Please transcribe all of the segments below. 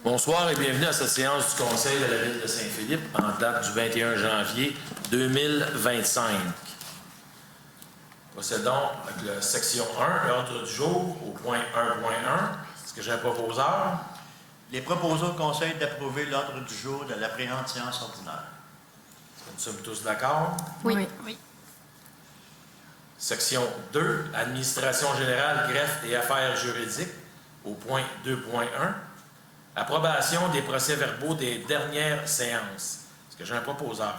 Bonsoir et bienvenue à cette séance du Conseil de la Ville de Saint-Philippe en date du 21 janvier 2025. Procédons avec la section 1, l'ordre du jour, au point 1.1. Est-ce que j'ai un proposeur? Il est proposé au Conseil d'approuver l'ordre du jour de la présente séance ordinaire. Est-ce que nous sommes tous d'accord? Oui. Section 2, Administration générale, greffe et affaires juridiques, au point 2.1. Approbation des procès-verbaux des dernières séances. Est-ce que j'ai un proposeur?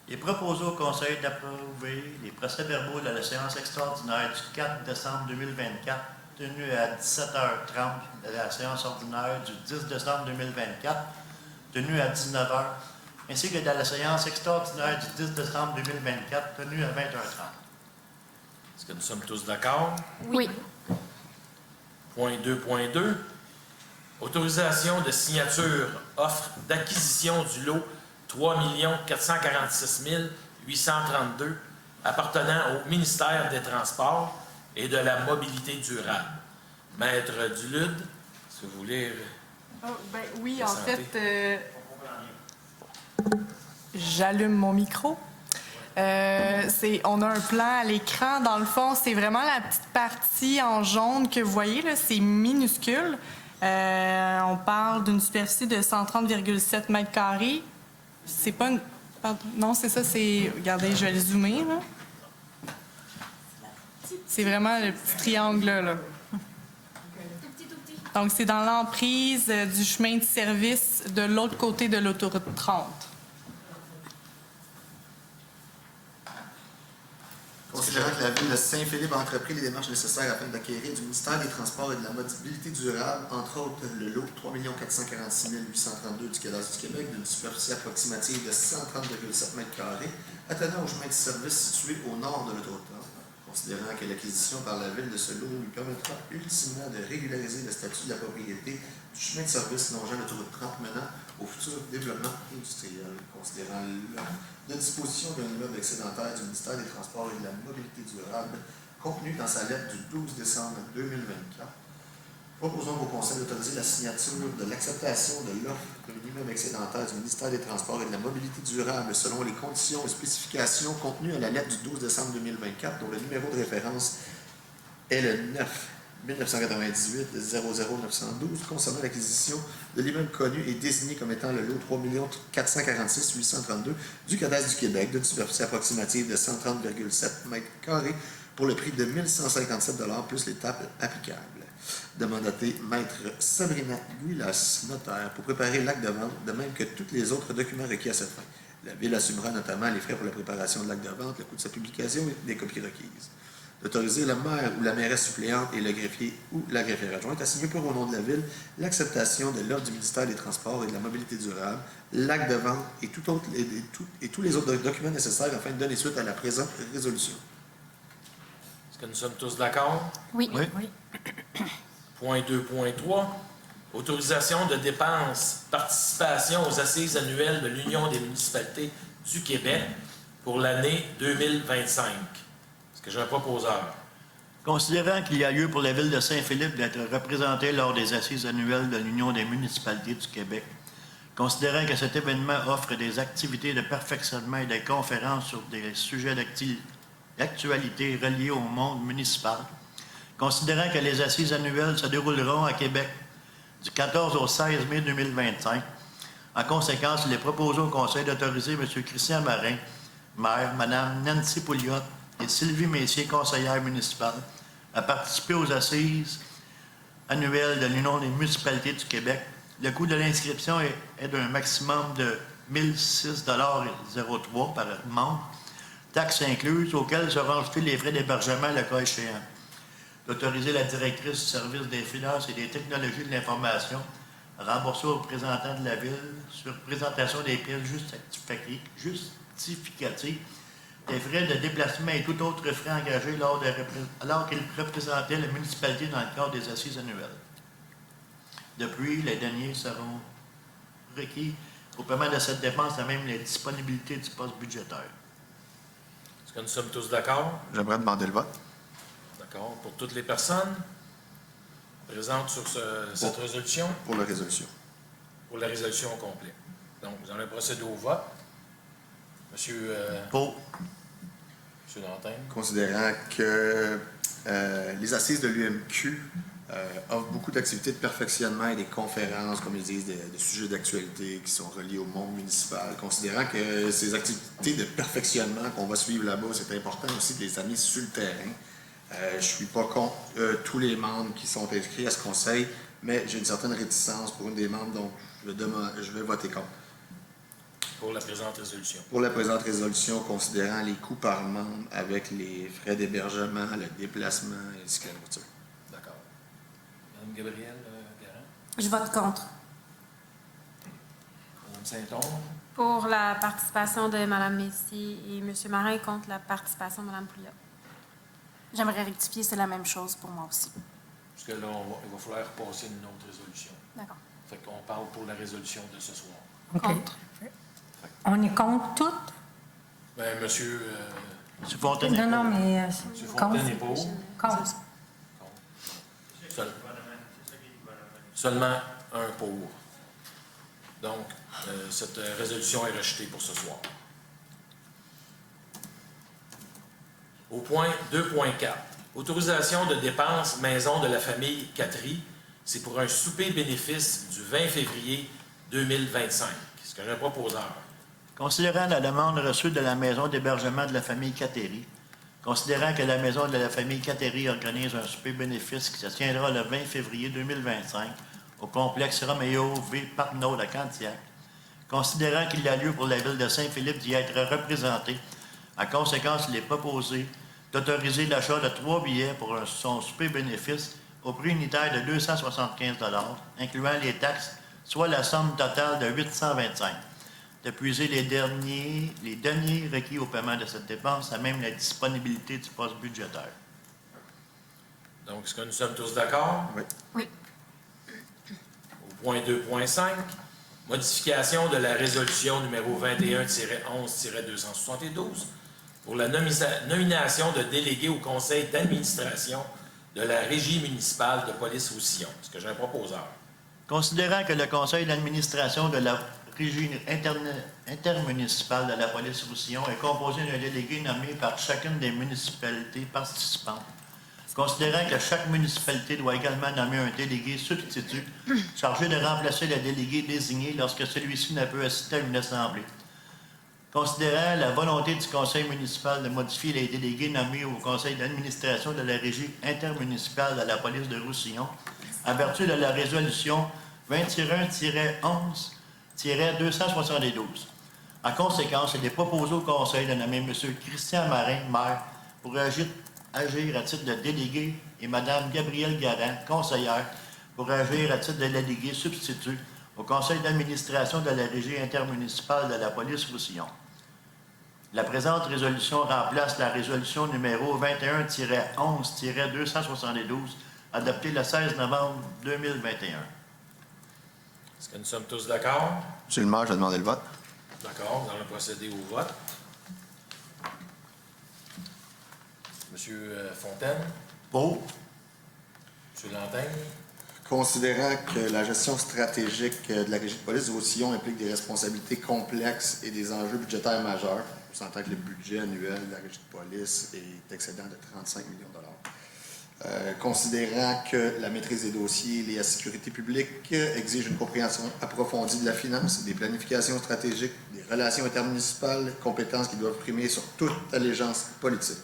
Il est proposé au Conseil d'approuver les procès-verbaux de la séance extraordinaire du 4 décembre 2024, tenue à 17h30, de la séance ordinaire du 10 décembre 2024, tenue à 19h, ainsi que de la séance extraordinaire du 10 décembre 2024, tenue à 20h30. Est-ce que nous sommes tous d'accord? Oui. Point 2.2. Autorisation de signature offre d'acquisition du lot 3 446 832 appartenant au ministère des Transports et de la Mobilité durable. Maître Dulude, est-ce que vous voulez... Oui, en fait, j'allume mon micro. On a un plan à l'écran. Dans le fond, c'est vraiment la petite partie en jaune que vous voyez, là, c'est minuscule. On parle d'une superficie de 130,7 mètres carrés. C'est pas une... Pardon, non, c'est ça, c'est... Regardez, je vais le zoomer, là. C'est vraiment le petit triangle-là, là. Donc, c'est dans l'emprise du chemin de service de l'autre côté de l'autoroute 30. Considérant que la Ville de Saint-Philippe a entrepris les démarches nécessaires afin d'acquérir du ministère des Transports et de la Mobilité durable, entre autres le lot 3 446 832 du cadastre du Québec, d'une superficie approximative de 130,7 mètres carrés, attenant au chemin de service situé au nord de l'autoroute 30. Considérant que l'acquisition par la Ville de ce lot lui permettra ultimement de régulariser le statut de la propriété du chemin de service longeant l'autoroute 30 menant au futur développement industriel. Considérant la disposition d'un immeuble excédentaire du ministère des Transports et de la Mobilité durable contenu dans sa lettre du 12 décembre 2024, proposons au Conseil d'autoriser la signature de l'acceptation de l'offre d'un immeuble excédentaire du ministère des Transports et de la Mobilité durable selon les conditions et spécifications contenues à la lettre du 12 décembre 2024, dont le numéro de référence est le 9-1998 00912, concernant l'acquisition de l'immeuble connu et désigné comme étant le lot 3 446 832 du cadastre du Québec, d'une superficie approximative de 130,7 mètres carrés pour le prix de 1 157 $ plus les taxes applicables. Demandaté Maître Sabrina Guilas, notaire, pour préparer l'acte de vente, de même que tous les autres documents requis à cette fin. La Ville assumera notamment les frais pour la préparation de l'acte de vente, le coût de sa publication et des copies requises. D'autoriser le maire ou la mairesse suppléante et le greffier ou la greffière adjointe à signer pour au nom de la Ville l'acceptation de l'ordre du ministère des Transports et de la Mobilité durable, l'acte de vente et tous les autres documents nécessaires afin de donner suite à la présente résolution. Est-ce que nous sommes tous d'accord? Oui. Point 2.3. Autorisation de dépenses, participation aux assises annuelles de l'Union des municipalités du Québec pour l'année 2025. Est-ce que j'ai un proposeur? Considérant qu'il y a lieu pour la Ville de Saint-Philippe d'être représentée lors des assises annuelles de l'Union des municipalités du Québec, considérant que cet événement offre des activités de perfectionnement et des conférences sur des sujets d'actualité reliés au monde municipal, considérant que les assises annuelles se dérouleront à Québec du 14 au 16 mai 2025, en conséquence, il est proposé au Conseil d'autoriser M. Christian Marin, maire, Mme Nancy Pouliot et Sylvie Messier, conseillère municipale, à participer aux assises annuelles de l'Union des municipalités du Québec. Le coût de l'inscription est d'un maximum de 1 006,03 par membre, taxes incluses, auxquelles seront ajoutés les frais d'hébergement le cas échéant. D'autoriser la directrice du service des finances et des technologies de l'information à rembourser aux représentants de la Ville sur présentation des pièces justificatives des frais de déplacement et tout autre frais engagés alors qu'ils représentaient la municipalité dans le cadre des assises annuelles. Depuis, les deniers seront requis au paiement de cette dépense et même les disponibilités du poste budgétaire. Est-ce que nous sommes tous d'accord? J'aimerais demander le vote. D'accord. Pour toutes les personnes présentes sur cette résolution? Pour la résolution. pour la résolution au complet. Donc, vous allez procéder au vote. Monsieur Pour. Monsieur Dantin. Considérant que les assises de l'UMQ offrent beaucoup d'activités de perfectionnement et des conférences, comme ils disent, de sujets d'actualité qui sont reliés au monde municipal. Considérant que ces activités de perfectionnement qu'on va suivre là-bas, c'est important aussi de les amener sur le terrain. Je ne suis pas contre tous les membres qui sont inscrits à ce conseil, mais j'ai une certaine réticence pour une des membres, donc je vais voter contre. Pour la présente résolution. Pour la présente résolution, considérant les coûts par membre avec les frais d'hébergement, le déplacement ainsi que la voiture. D'accord. Madame Gabrielle Garand. Je vote contre. Madame Saint-Onge. Pour la participation de Mme Messier et M. Marin contre la participation de Mme Pouliot. J'aimerais rectifier, c'est la même chose pour moi aussi. Parce que là, il va falloir passer une autre résolution. D'accord. Fait qu'on parle pour la résolution de ce soir. OK. Contre. On est contre toutes? Ben, monsieur M. Fontaine. Non, mais Monsieur contre. Fontaine est pour. Contre. Seulement un pour. Donc, cette résolution est rejetée pour ce soir. Au point 2.4, autorisation de dépenses maison de la famille Catry, c'est pour un souper bénéfice du 20 février 2025. Ce que j'ai un proposeur. Considérant la demande reçue de la maison d'hébergement de la famille Cateri, considérant que la maison de la famille Cateri organise un souper bénéfice qui se tiendra le 20 février 2025 au complexe Roméo V. Parnot à Candiac, considérant qu'il y a lieu pour la ville de Saint-Philippe d'y être représentée, en conséquence, il est proposé d'autoriser l'achat de 3 billets pour son souper bénéfice au prix unitaire de 275 $, incluant les taxes, soit la somme totale de 825 $. D'épuiser les derniers requis au paiement de cette dépense, à même la disponibilité du poste budgétaire. Donc, est-ce que nous sommes tous d'accord? Oui. Oui. Au point 2.5, modification de la résolution numéro 21-11-272 pour la nomination de délégués au conseil d'administration de la Régie municipale de Police-Roussillon. Est-ce que j'ai un proposeur? Considérant que le conseil d'administration de la Régie intermunicipale de la Police-Roussillon est composé d'un délégué nommé par chacune des municipalités participantes, considérant que chaque municipalité doit également nommer un délégué substitut chargé de remplacer le délégué désigné lorsque celui-ci ne peut assister à une assemblée. Considérant la volonté du conseil municipal de modifier les délégués nommés au conseil d'administration de la Régie intermunicipale de la police de Roussillon, en vertu de la résolution 20-1-11-272. En conséquence, il est proposé au conseil de nommer M. Christian Marin, maire, pour agir à titre de délégué et Mme Gabrielle Garand, conseillère, pour agir à titre de délégué substitut au conseil d'administration de la Régie intermunicipale de la Police-Roussillon. La présente résolution remplace la résolution numéro 21-11-272 adoptée le 16 novembre 2021. Est-ce que nous sommes tous d'accord? Monsieur le maire, je vais demander le vote. D'accord, nous allons procéder au vote. Monsieur Fontaine, Pour. Monsieur Lantaigne, Considérant que la gestion stratégique de la Régie de police de Roussillon implique des responsabilités complexes et des enjeux budgétaires majeurs, on s'entend que le budget annuel de la Régie de police est excédent de 35 millions de dollars. Considérant que la maîtrise des dossiers liés à la sécurité publique exige une compréhension approfondie de la finance, des planifications stratégiques, des relations intermunicipales, compétences qui doivent primer sur toute allégeance politique.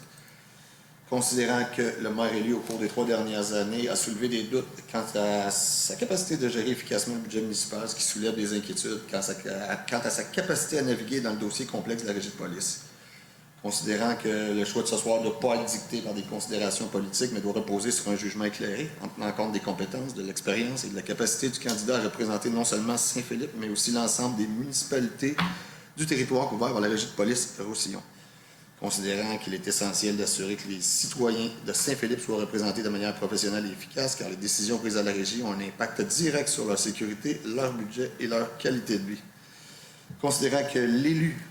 Considérant que le maire élu au cours des 3 dernières années a soulevé des doutes quant à sa capacité de gérer efficacement le budget municipal, ce qui soulève des inquiétudes quant à sa capacité à naviguer dans le dossier complexe de la Régie de police. Considérant que le choix de ce soir ne doit pas être dicté par des considérations politiques, mais doit reposer sur un jugement éclairé, en tenant compte des compétences, de l'expérience et de la capacité du candidat à représenter non seulement Saint-Philippe, mais aussi l'ensemble des municipalités du territoire couvert par la Régie de police de Roussillon. Considérant qu'il est essentiel d'assurer que les citoyens de Saint-Philippe soient représentés de manière professionnelle et efficace, car les décisions prises à la Régie ont un impact direct sur leur sécurité, leur budget et leur qualité de vie. Considérant que l'élu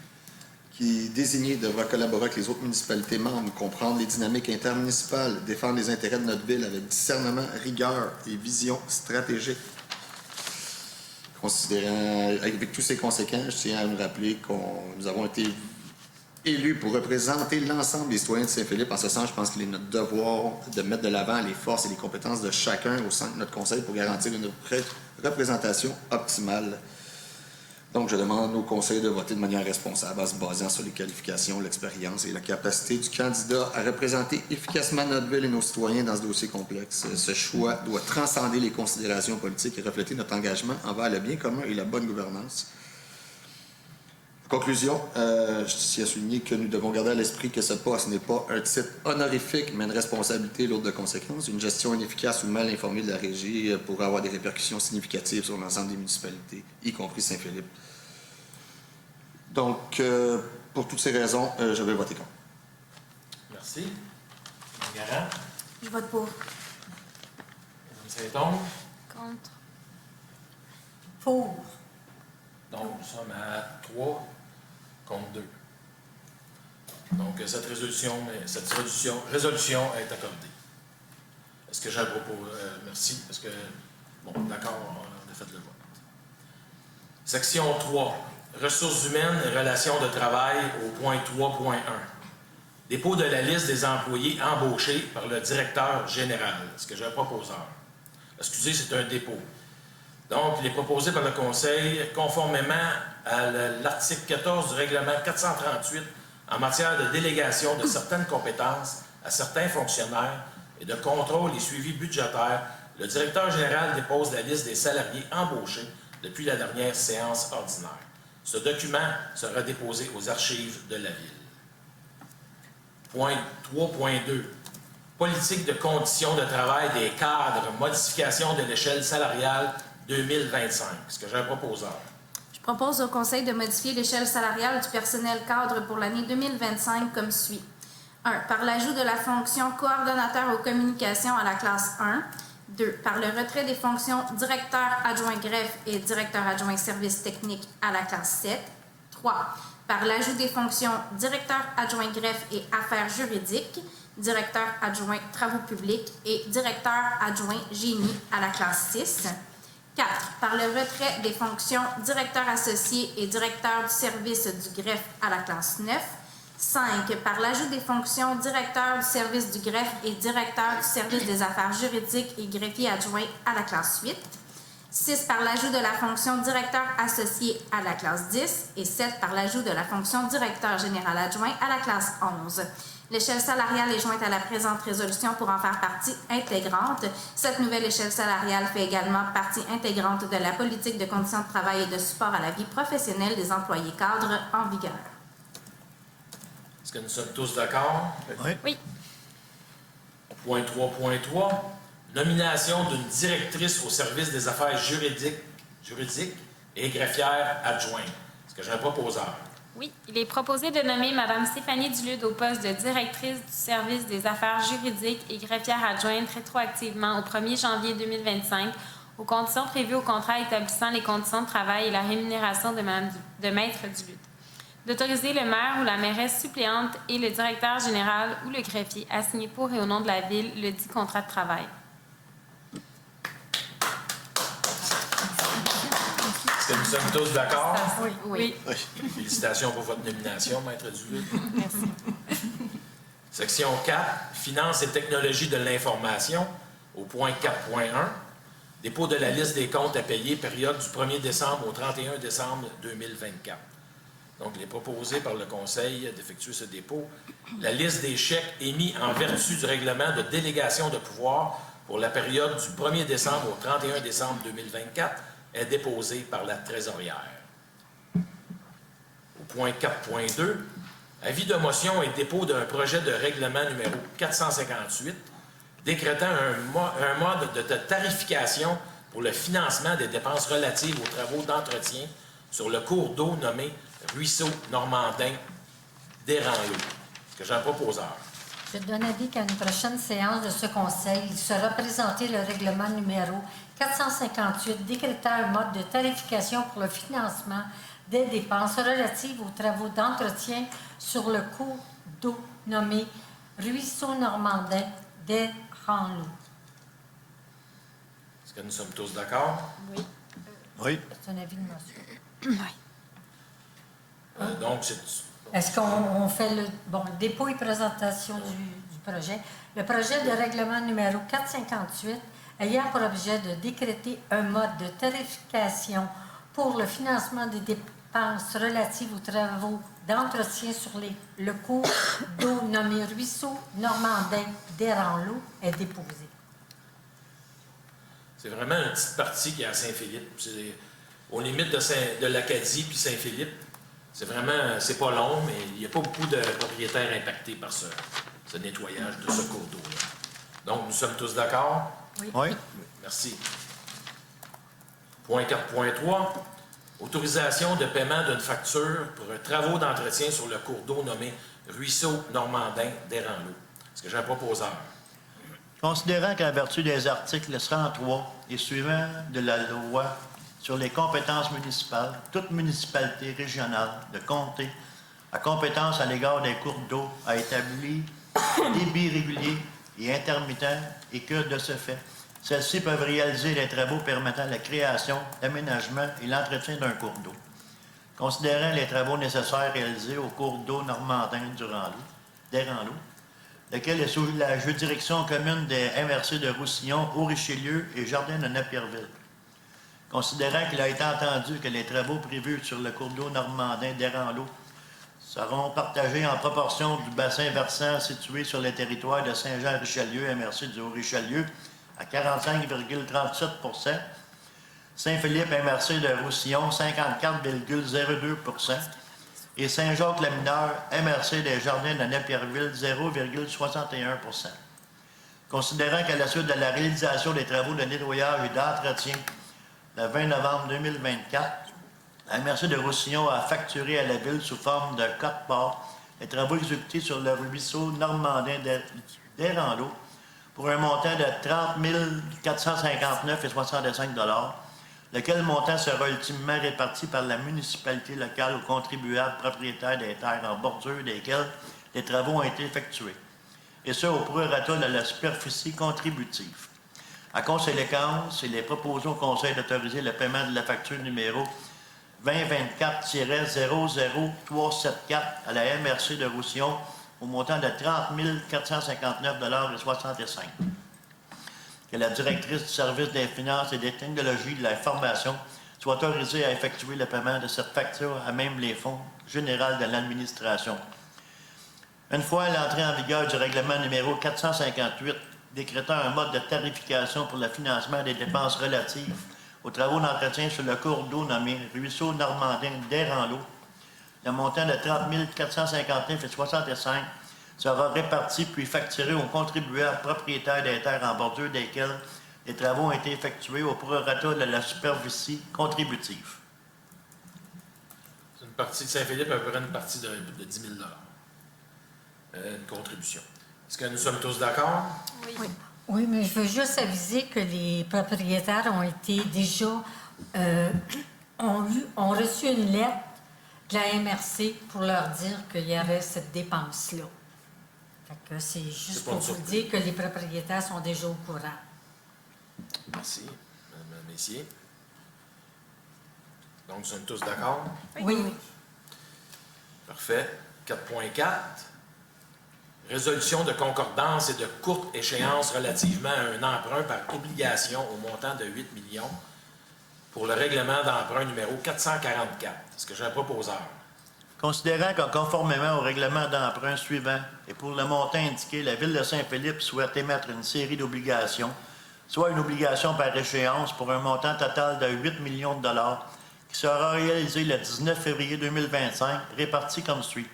qui est désigné devra collaborer avec les autres municipalités membres, comprendre les dynamiques intermunicipales, défendre les intérêts de notre ville avec discernement, rigueur et vision stratégique. Avec tous ces conséquences, je tiens à nous rappeler que nous avons été élus pour représenter l'ensemble des citoyens de Saint-Philippe. En ce sens, je pense qu'il est notre devoir de mettre de l'avant les forces et les compétences de chacun au sein de notre conseil pour garantir une représentation optimale. Donc, je demande au conseil de voter de manière responsable en se basant sur les qualifications, l'expérience et la capacité du candidat à représenter efficacement notre ville et nos citoyens dans ce dossier complexe. Ce choix doit transcender les considérations politiques et refléter notre engagement envers le bien commun et la bonne gouvernance. Conclusion, je tiens à souligner que nous devons garder à l'esprit que ce poste n'est pas un titre honorifique, mais une responsabilité lourde de conséquences. Une gestion inefficace ou mal informée de la régie pourrait avoir des répercussions significatives sur l'ensemble des municipalités, y compris Saint-Philippe. Donc, pour toutes ces raisons, je vais voter contre. Merci. Mme Garand. Je vote pour. Mme Saint-Onge. Contre. Pour. Donc, nous sommes à 3 contre 2. Donc, cette résolution est accordée. Est-ce que j'ai un propos? Merci. Est-ce que... Bon, d'accord, on a fait le vote. Section 3. Ressources humaines et relations de travail au point 3.1. Dépôt de la liste des employés embauchés par le directeur général. Est-ce que j'ai un proposeur? Excusez, c'est un dépôt. Donc, il est proposé par le Conseil, conformément à l'article 14 du règlement 438 en matière de délégation de certaines compétences à certains fonctionnaires et de contrôle et suivi budgétaire, le directeur général dépose la liste des salariés embauchés depuis la dernière séance ordinaire. Ce document sera déposé aux archives de la Ville. Point 3.2. Politique de conditions de travail des cadres, modification de l'échelle salariale 2025. Est-ce que j'ai un proposeur? Je propose au Conseil de modifier l'échelle salariale du personnel cadre pour l'année 2025 comme suit. 1. Par l'ajout de la fonction coordonnateur aux communications à la classe 1. 2. Par le retrait des fonctions directeur adjoint greffe et directeur adjoint services techniques à la classe 7. 3. Par l'ajout des fonctions directeur adjoint greffe et affaires juridiques, directeur adjoint travaux publics et directeur adjoint génie à la classe 6. 4. Par le retrait des fonctions directeur associé et directeur du service du greffe à la classe 9. 5. Par l'ajout des fonctions directeur du service du greffe et directeur du service des affaires juridiques et greffier adjoint à la classe 8. 6. Par l'ajout de la fonction directeur associé à la classe 10. Et 7. Par l'ajout de la fonction directeur général adjoint à la classe 11. L'échelle salariale est jointe à la présente résolution pour en faire partie intégrante. Cette nouvelle échelle salariale fait également partie intégrante de la politique de conditions de travail et de support à la vie professionnelle des employés cadres en vigueur. Est-ce que nous sommes tous d'accord? Oui. Oui. Point 3.3. Nomination d'une directrice au service des affaires juridiques et greffière adjointe. Est-ce que j'ai un proposeur? Oui, il est proposé de nommer Mme Stéphanie Dulude au poste de directrice du service des affaires juridiques et greffière adjointe rétroactivement au 1er janvier 2025 aux conditions prévues au contrat établissant les conditions de travail et la rémunération de Maître Dulude. D'autoriser le maire ou la mairesse suppléante et le directeur général ou le greffier à signer pour et au nom de la Ville le dit contrat de travail. Est-ce que nous sommes tous d'accord? Oui. Félicitations pour votre nomination, Maître Dulude. Merci. Section 4, Finances et technologies de l'information, au point 4.1. Dépôt de la liste des comptes à payer, période du 1er décembre au 31 décembre 2024. Donc, il est proposé par le Conseil d'effectuer ce dépôt. La liste des chèques émis en vertu du règlement de délégation de pouvoir pour la période du 1er décembre au 31 décembre 2024 est déposée par la trésorière. Au point 4.2, avis de motion et dépôt d'un projet de règlement numéro 458 décrétant un mode de tarification pour le financement des dépenses relatives aux travaux d'entretien sur le cours d'eau nommé Ruisseau Normandin d'Éranlot. Est-ce que j'ai un proposeur? Je donne avis qu'à une prochaine séance de ce Conseil, il sera présenté le règlement numéro 458 décrétant un mode de tarification pour le financement des dépenses relatives aux travaux d'entretien sur le cours d'eau nommé Ruisseau Normandin d'Éranlot. Est-ce que nous sommes tous d'accord? Oui. Oui. C'est un avis de monsieur. Donc, c'est... Est-ce qu'on fait le dépôt et présentation du projet? Le projet de règlement numéro 458 ayant pour objet de décréter un mode de tarification pour le financement des dépenses relatives aux travaux d'entretien sur le cours d'eau nommé Ruisseau Normandin d'Eranlot est déposé. C'est vraiment une petite partie qui est à Saint-Philippe. C'est aux limites de l'Acadie puis Saint-Philippe. C'est vraiment, c'est pas long, mais il n'y a pas beaucoup de propriétaires impactés par ce nettoyage de ce cours d'eau-là. Donc, nous sommes tous d'accord? Oui. Merci. Point 4.3. Autorisation de paiement d'une facture pour un travaux d'entretien sur le cours d'eau nommé Ruisseau Normandin d'Eranlot. Est-ce que j'ai un proposeur? Considérant qu'à vertu des articles 103 et suivants de la loi sur les compétences municipales, toute municipalité régionale de comté à compétence à l'égard des cours d'eau a établi des débits réguliers et intermittents et que, de ce fait, celles-ci peuvent réaliser les travaux permettant la création, l'aménagement et l'entretien d'un cours d'eau. Considérant les travaux nécessaires réalisés au cours d'eau Normandin d'Eranlot, lequel est sous la juridiction commune des MRC de Roussillon, Haut-Richelieu et Jardin de Napierville. Considérant qu'il a été entendu que les travaux prévus sur le cours d'eau Normandin d'Eranlot seront partagés en proportion du bassin versant situé sur le territoire de Saint-Jean-Richelieu, MRC du Haut-Richelieu, à 45,37 %, Saint-Philippe, MRC de Roussillon, 54,02 % et Saint-Jacques-la-Mineure, MRC des Jardins de Napierville, 0,61 %. Considérant qu'à la suite de la réalisation des travaux de nettoyage et d'entretien le 20 novembre 2024, la MRC de Roussillon a facturé à la Ville sous forme de quote-part les travaux exécutés sur le ruisseau Normandin d'Eranlot pour un montant de 30 459,65 $, lequel montant sera ultimement réparti par la municipalité locale aux contribuables propriétaires des terres en bordure desquelles les travaux ont été effectués, et ce au prorata de la superficie contributive. En conséquence, il est proposé au Conseil d'autoriser le paiement de la facture numéro 2024-00374 à la MRC de Roussillon au montant de 30 459,65 $. Que la directrice du service des finances et des technologies de l'information soit autorisée à effectuer le paiement de cette facture à même les fonds généraux de l'administration. Une fois l'entrée en vigueur du règlement numéro 458 décrétant un mode de tarification pour le financement des dépenses relatives aux travaux d'entretien sur le cours d'eau nommé Ruisseau Normandin d'Eranlot, le montant de 30 459,65 $ sera réparti puis facturé aux contribuables propriétaires des terres en bordure desquelles les travaux ont été effectués au prorata de la superficie contributive. C'est une partie de Saint-Philippe, à peu près une partie de 10 000 $. Une contribution. Est-ce que nous sommes tous d'accord? Oui. Oui, mais je veux juste aviser que les propriétaires ont été déjà ont reçu une lettre de la MRC pour leur dire qu'il y avait cette dépense-là. Fait que c'est juste pour vous dire que les propriétaires sont déjà au courant. Merci, Mme Messier. Donc, nous sommes tous d'accord? Oui. Parfait. 4.4. Résolution de concordance et de courte échéance relativement à un emprunt par obligation au montant de 8 millions pour le règlement d'emprunt numéro 444. Est-ce que j'ai un proposeur? Considérant que, conformément au règlement d'emprunt suivant et pour le montant indiqué, la Ville de Saint-Philippe souhaite émettre une série d'obligations, soit une obligation par échéance pour un montant total de 8 millions de $, qui sera réalisé le 19 février 2025, réparti comme suit.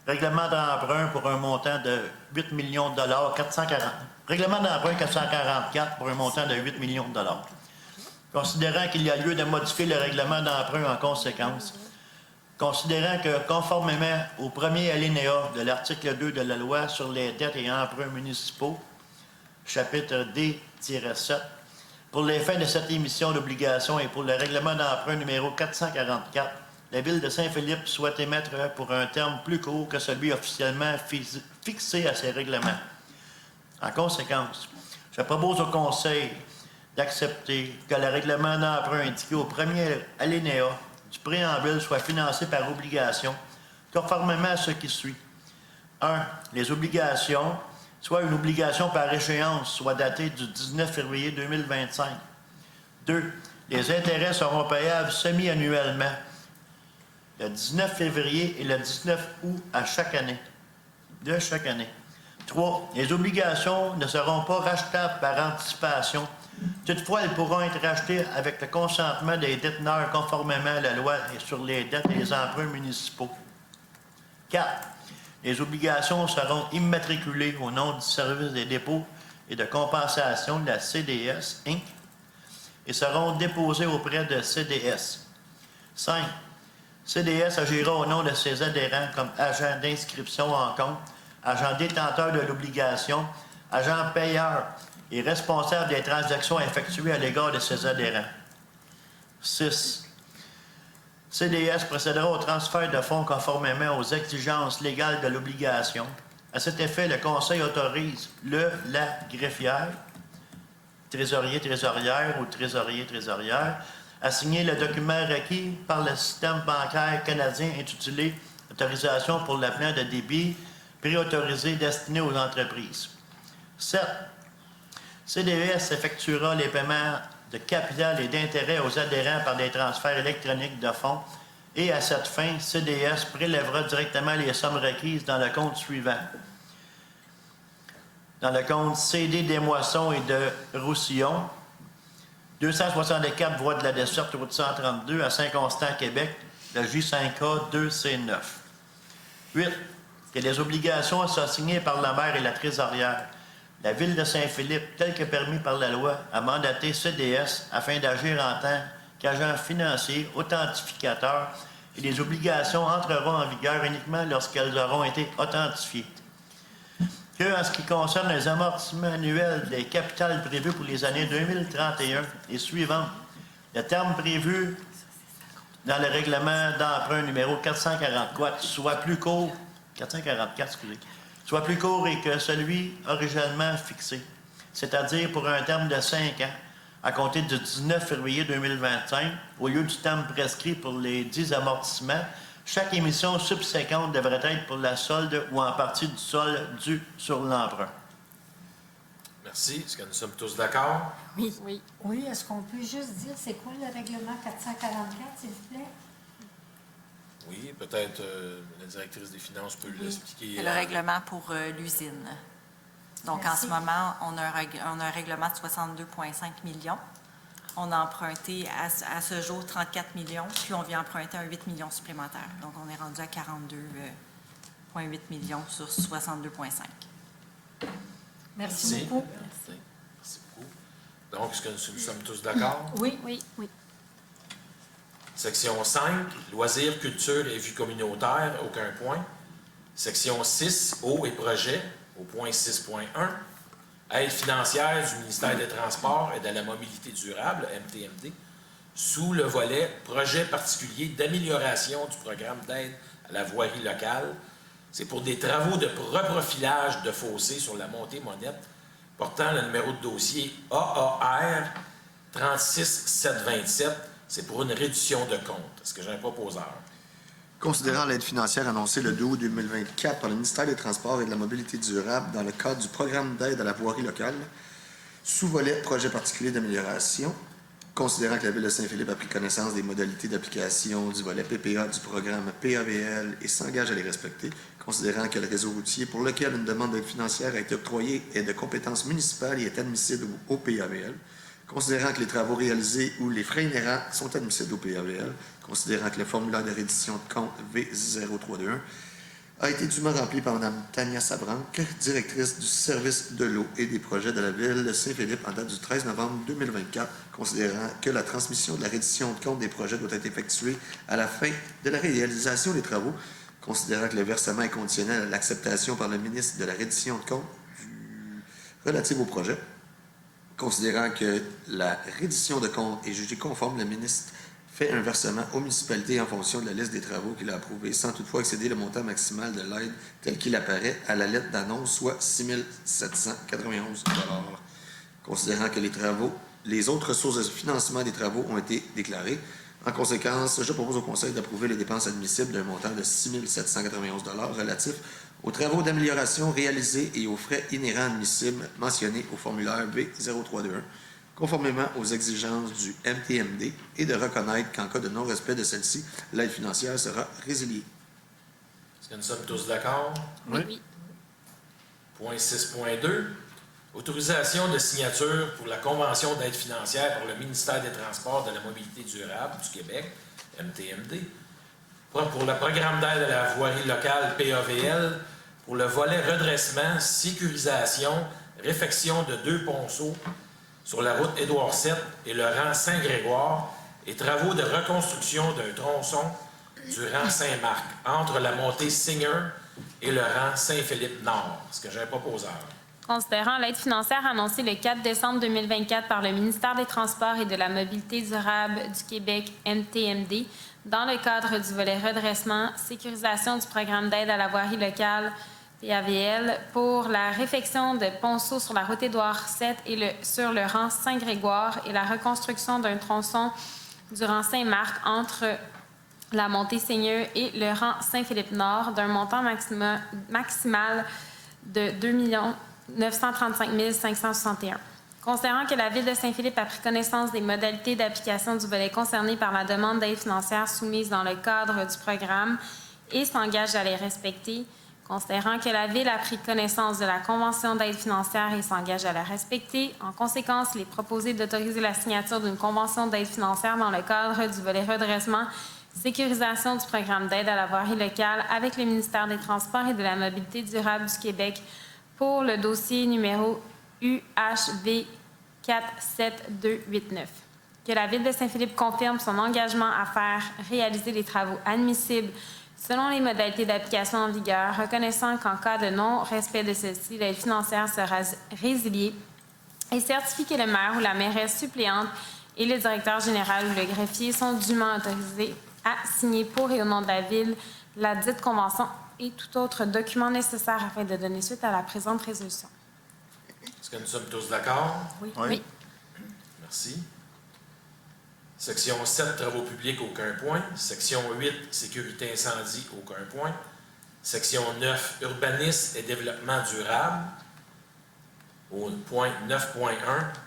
Règlement d'emprunt pour un montant de 8 millions de $, 440. Règlement d'emprunt 444 pour un montant de 8 millions de $. Considérant qu'il y a lieu de modifier le règlement d'emprunt en conséquence, considérant que, conformément au premier alinéa de l'article 2 de la loi sur les dettes et emprunts municipaux, chapitre D-7, pour les fins de cette émission d'obligation et pour le règlement d'emprunt numéro 444, la Ville de Saint-Philippe souhaite émettre pour un terme plus court que celui officiellement fixé à ces règlements. En conséquence, je propose au Conseil d'accepter que le règlement d'emprunt indiqué au premier alinéa du préambule soit financé par obligation, conformément à ce qui suit. 1. Les obligations, soit une obligation par échéance, soit datée du 19 février 2025. 2. Les intérêts seront payables semi-annuellement, le 19 février et le 19 août de chaque année. 3. Les obligations ne seront pas rachetables par anticipation. Toutefois, elles pourront être rachetées avec le consentement des déteneurs conformément à la loi sur les dettes et les emprunts municipaux. 4. Les obligations seront immatriculées au nom du Service des dépôts et de compensation de la CDS, Inc. et seront déposées auprès de CDS. 5. CDS agira au nom de ses adhérents comme agent d'inscription en compte, agent détenteur de l'obligation, agent payeur et responsable des transactions effectuées à l'égard de ses adhérents. 6. CDS procédera au transfert de fonds conformément aux exigences légales de l'obligation. À cet effet, le Conseil autorise la greffière, trésorier-trésorière ou trésorier-trésorière, à signer le document requis par le système bancaire canadien intitulé « Autorisation pour le plan de débit préautorisé destiné aux entreprises ». 7. CDS effectuera les paiements de capital et d'intérêt aux adhérents par des transferts électroniques de fonds et, à cette fin, CDS prélèvera directement les sommes requises dans le compte suivant. Dans le compte CD des Moissons et de Roussillon, 264 voies de la desserte, route 132 à Saint-Constant, Québec, le J5A 2C9. 8. Que les obligations soient signées par la maire et la trésorière. La Ville de Saint-Philippe, tel que permis par la loi, a mandaté CDS afin d'agir en tant qu'agent financier, authentificateur, et les obligations entreront en vigueur uniquement lorsqu'elles auront été authentifiées. Que, en ce qui concerne les amortissements annuels des capitales prévus pour les années 2031 et suivantes, le terme prévu dans le règlement d'emprunt numéro 444 soit plus court et que celui originellement fixé, c'est-à-dire pour un terme de 5 ans, à compter du 19 février 2025, au lieu du terme prescrit pour les 10 amortissements. Chaque émission subséquente devrait être pour la solde ou en partie du solde dû sur l'emprunt. Merci. Est-ce que nous sommes tous d'accord? Oui. Oui. Oui, est-ce qu'on peut juste dire c'est quoi le règlement 444, s'il vous plaît? Oui, peut-être la directrice des finances peut l'expliquer. C'est le règlement pour l'usine. Donc, Merci. en ce moment, on a un règlement de 62,5 millions. On a emprunté à ce jour 34 millions, puis on vient emprunter un 8 millions supplémentaires. Donc, on est rendu à 42,8 millions sur 62,5. Merci beaucoup. Merci beaucoup. Donc, est-ce que nous sommes tous d'accord? Oui. Oui. Oui. Section 5, loisirs, culture et vie communautaire, aucun point. Section 6, eau et projets, au point 6.1. Aide financière du ministère des Transports et de la Mobilité durable, MTMD, sous le volet projet particulier d'amélioration du programme d'aide à la voirie locale. C'est pour des travaux de reprofilage de fossés sur la montée Monette, portant le numéro de dossier AAR 36727. C'est pour une réduction de compte. Est-ce que j'ai un proposeur? Considérant l'aide financière annoncée le 2 août 2024 par le ministère des Transports et de la Mobilité durable dans le cadre du programme d'aide à la voirie locale, sous-volet projet particulier d'amélioration, considérant que la Ville de Saint-Philippe a pris connaissance des modalités d'application du volet PPA du programme PAVL et s'engage à les respecter, considérant que le réseau routier pour lequel une demande d'aide financière a été octroyée est de compétence municipale et est admissible au PAVL, considérant que les travaux réalisés ou les frais inhérents sont admissibles au PAVL, considérant que le formulaire de reddition de compte V0321 a été dûment rempli par Mme Tania Sabranque, directrice du service de l'eau et des projets de la Ville de Saint-Philippe en date du 13 novembre 2024, considérant que la transmission de la reddition de compte des projets doit être effectuée à la fin de la réalisation des travaux, considérant que le versement est conditionnel à l'acceptation par le ministre de la reddition de compte relative au projet, considérant que la reddition de compte est jugée conforme, le ministre fait un versement aux municipalités en fonction de la liste des travaux qu'il a approuvés, sans toutefois excéder le montant maximal de l'aide tel qu'il apparaît à la lettre d'annonce, soit 6 791 $. Considérant que les travaux Les autres ressources de financement des travaux ont été déclarées. En conséquence, je propose au Conseil d'approuver les dépenses admissibles d'un montant de 6 791 $ relatifs aux travaux d'amélioration réalisés et aux frais inhérents admissibles mentionnés au formulaire B0321, conformément aux exigences du MTMD, et de reconnaître qu'en cas de non-respect de celle-ci, l'aide financière sera résiliée. Est-ce que nous sommes tous d'accord? Oui. Point 6.2. Autorisation de signature pour la Convention d'aide financière pour le ministère des Transports, de la Mobilité durable du Québec, MTMD, pour le programme d'aide à la voirie locale, PAVL, pour le volet redressement, sécurisation, réfection de 2 ponceaux sur la route Édouard VII et le rang Saint-Grégoire et travaux de reconstruction d'un tronçon du rang Saint-Marc entre la montée Singer et le rang Saint-Philippe-Nord. Ce que j'ai un proposeur. Considérant l'aide financière annoncée le 4 décembre 2024 par le ministère des Transports et de la Mobilité durable du Québec, MTMD, dans le cadre du volet redressement, sécurisation du programme d'aide à la voirie locale, PAVL, pour la réfection de ponceaux sur la route Édouard VII et sur le rang Saint-Grégoire et la reconstruction d'un tronçon du rang Saint-Marc entre la montée Seigneur et le rang Saint-Philippe-Nord d'un montant maximal de 2 935 561. Considérant que la Ville de Saint-Philippe a pris connaissance des modalités d'application du volet concerné par la demande d'aide financière soumise dans le cadre du programme et s'engage à les respecter, considérant que la Ville a pris connaissance de la Convention d'aide financière et s'engage à la respecter, en conséquence, il est proposé d'autoriser la signature d'une convention d'aide financière dans le cadre du volet redressement, sécurisation du programme d'aide à la voirie locale avec le ministère des Transports et de la Mobilité durable du Québec pour le dossier numéro UHV 47289. Que la Ville de Saint-Philippe confirme son engagement à faire réaliser les travaux admissibles selon les modalités d'application en vigueur, reconnaissant qu'en cas de non-respect de celle-ci, l'aide financière sera résiliée et certifie que le maire ou la mairesse suppléante et le directeur général ou le greffier sont dûment autorisés à signer pour et au nom de la Ville la dite convention et tout autre document nécessaire afin de donner suite à la présente résolution. Est-ce que nous sommes tous d'accord? Oui. Merci. Section 7, travaux publics, aucun point. Section 8, sécurité incendie, aucun point. Section 9, urbanisme et développement durable, au point 9.1,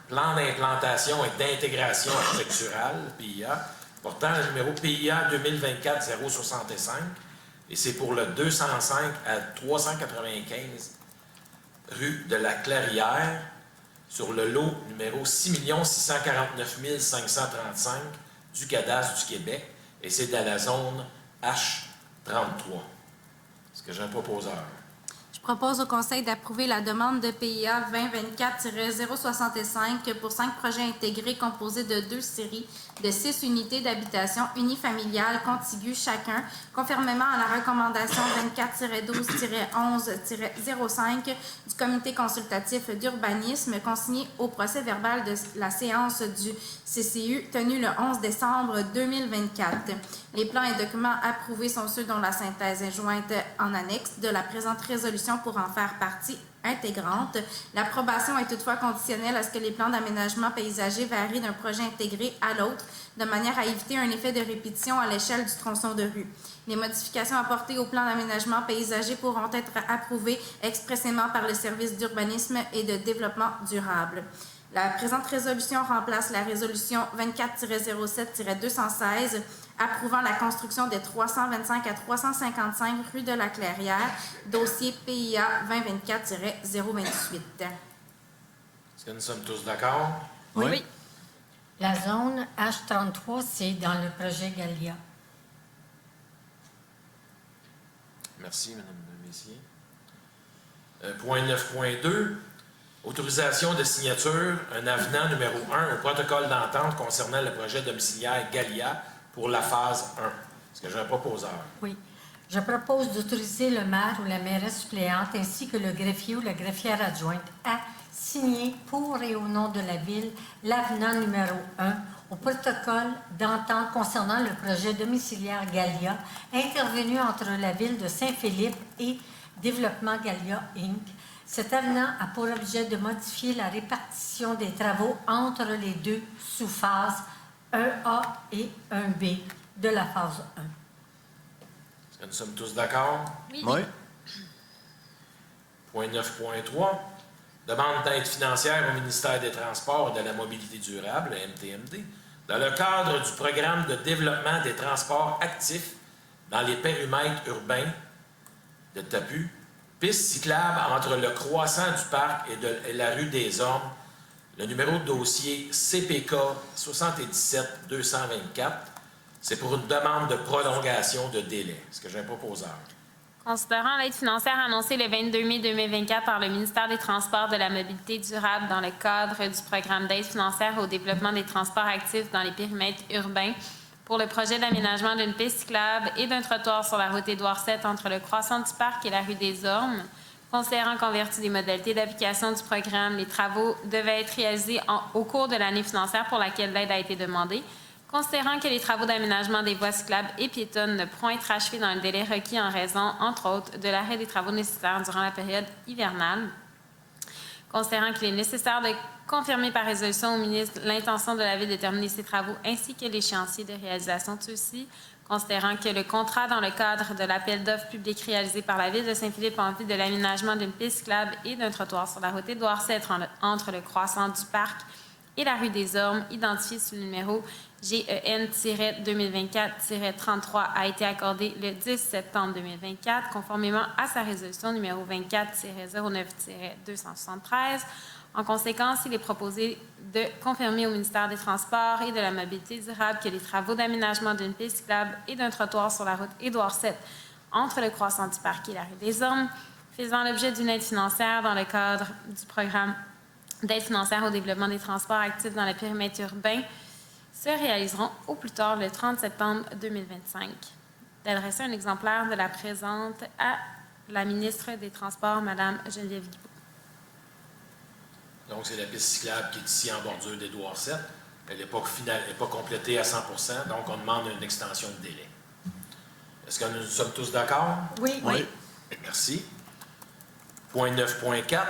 plan d'implantation et d'intégration architecturale, PIA, portant le numéro PIA 2024-065, et c'est pour le 205 à 395 rue de la Clairière, sur le lot numéro 6 649 535 du cadastre du Québec, et c'est dans la zone H33. Est-ce que j'ai un proposeur? Je propose au Conseil d'approuver la demande de PIA 2024-065 pour 5 projets intégrés composés de 2 séries de 6 unités d'habitation unifamiliales contiguës chacun, conformément à la recommandation 24-12-11-05 du Comité consultatif d'urbanisme consigné au procès-verbal de la séance du CCU tenue le 11 décembre 2024. Les plans et documents approuvés sont ceux dont la synthèse est jointe en annexe de la présente résolution pour en faire partie intégrante. L'approbation est toutefois conditionnelle à ce que les plans d'aménagement paysager varient d'un projet intégré à l'autre, de manière à éviter un effet de répétition à l'échelle du tronçon de rue. Les modifications apportées au plan d'aménagement paysager pourront être approuvées expressément par le service d'urbanisme et de développement durable. La présente résolution remplace la résolution 24-07-216 approuvant la construction des 325 à 355 rue de la Clairière, dossier PIA 2024-028. Est-ce que nous sommes tous d'accord? Oui. La zone H33, c'est dans le projet Galia. Merci, Mme Messier. Point 9.2. Autorisation de signature, un avenant numéro 1 au protocole d'entente concernant le projet domiciliaire Galia pour la phase 1. Est-ce que j'ai un proposeur? Oui. Je propose d'autoriser le maire ou la mairesse suppléante ainsi que le greffier ou la greffière adjointe à signer pour et au nom de la Ville l'avenant numéro 1 au protocole d'entente concernant le projet domiciliaire Galia intervenu entre la Ville de Saint-Philippe et Développement Galia Inc., Cet avenant a pour objet de modifier la répartition des travaux entre les deux sous-phases 1A et 1B de la phase 1. Est-ce que nous sommes tous d'accord? Oui. Oui. Point 9.3. Demande d'aide financière au ministère des Transports et de la Mobilité durable, le MTMD, dans le cadre du programme de développement des transports actifs dans les périmètres urbains de Tapu, piste cyclable entre le croissant du parc et la rue des Ormes, le numéro de dossier CPK 77-224. C'est pour une demande de prolongation de délai. Est-ce que j'ai un proposeur? Considérant l'aide financière annoncée le 22 mai 2024 par le ministère des Transports et de la Mobilité durable dans le cadre du programme d'aide financière au développement des transports actifs dans les périmètres urbains pour le projet d'aménagement d'une piste cyclable et d'un trottoir sur la route Édouard VII entre le croissant du parc et la rue des Ormes, considérant qu'en vertu des modalités d'application du programme, les travaux devaient être réalisés au cours de l'année financière pour laquelle l'aide a été demandée, considérant que les travaux d'aménagement des voies cyclables et piétonnes ne pourront être achevés dans le délai requis en raison, entre autres, de l'arrêt des travaux nécessaires durant la période hivernale, considérant qu'il est nécessaire de confirmer par résolution au ministre l'intention de la Ville de terminer ces travaux ainsi que l'échéancier de réalisation de ceux-ci, considérant que le contrat dans le cadre de l'appel d'offres public réalisé par la Ville de Saint-Philippe en vue de l'aménagement d'une piste cyclable et d'un trottoir sur la route Édouard VII entre le croissant du parc et la rue des Ormes, identifié sous le numéro GEN-2024-33, a été accordé le 10 septembre 2024, conformément à sa résolution numéro 24-09-273. En conséquence, il est proposé de confirmer au ministère des Transports et de la Mobilité durable que les travaux d'aménagement d'une piste cyclable et d'un trottoir sur la route Édouard VII entre le croissant du parc et la rue des Ormes, faisant l'objet d'une aide financière dans le cadre du programme d'aide financière au développement des transports actifs dans le périmètre urbain, se réaliseront au plus tard le 30 septembre 2025. D'adresser un exemplaire de la présente à la ministre des Transports, Mme Geneviève Guilbeault. Donc, c'est la piste cyclable qui est ici en bordure d'Édouard VII. Elle n'est pas complétée à 100 %, donc on demande une extension de délai. Est-ce que nous sommes tous d'accord? Oui. Oui. Merci. Point 9.4.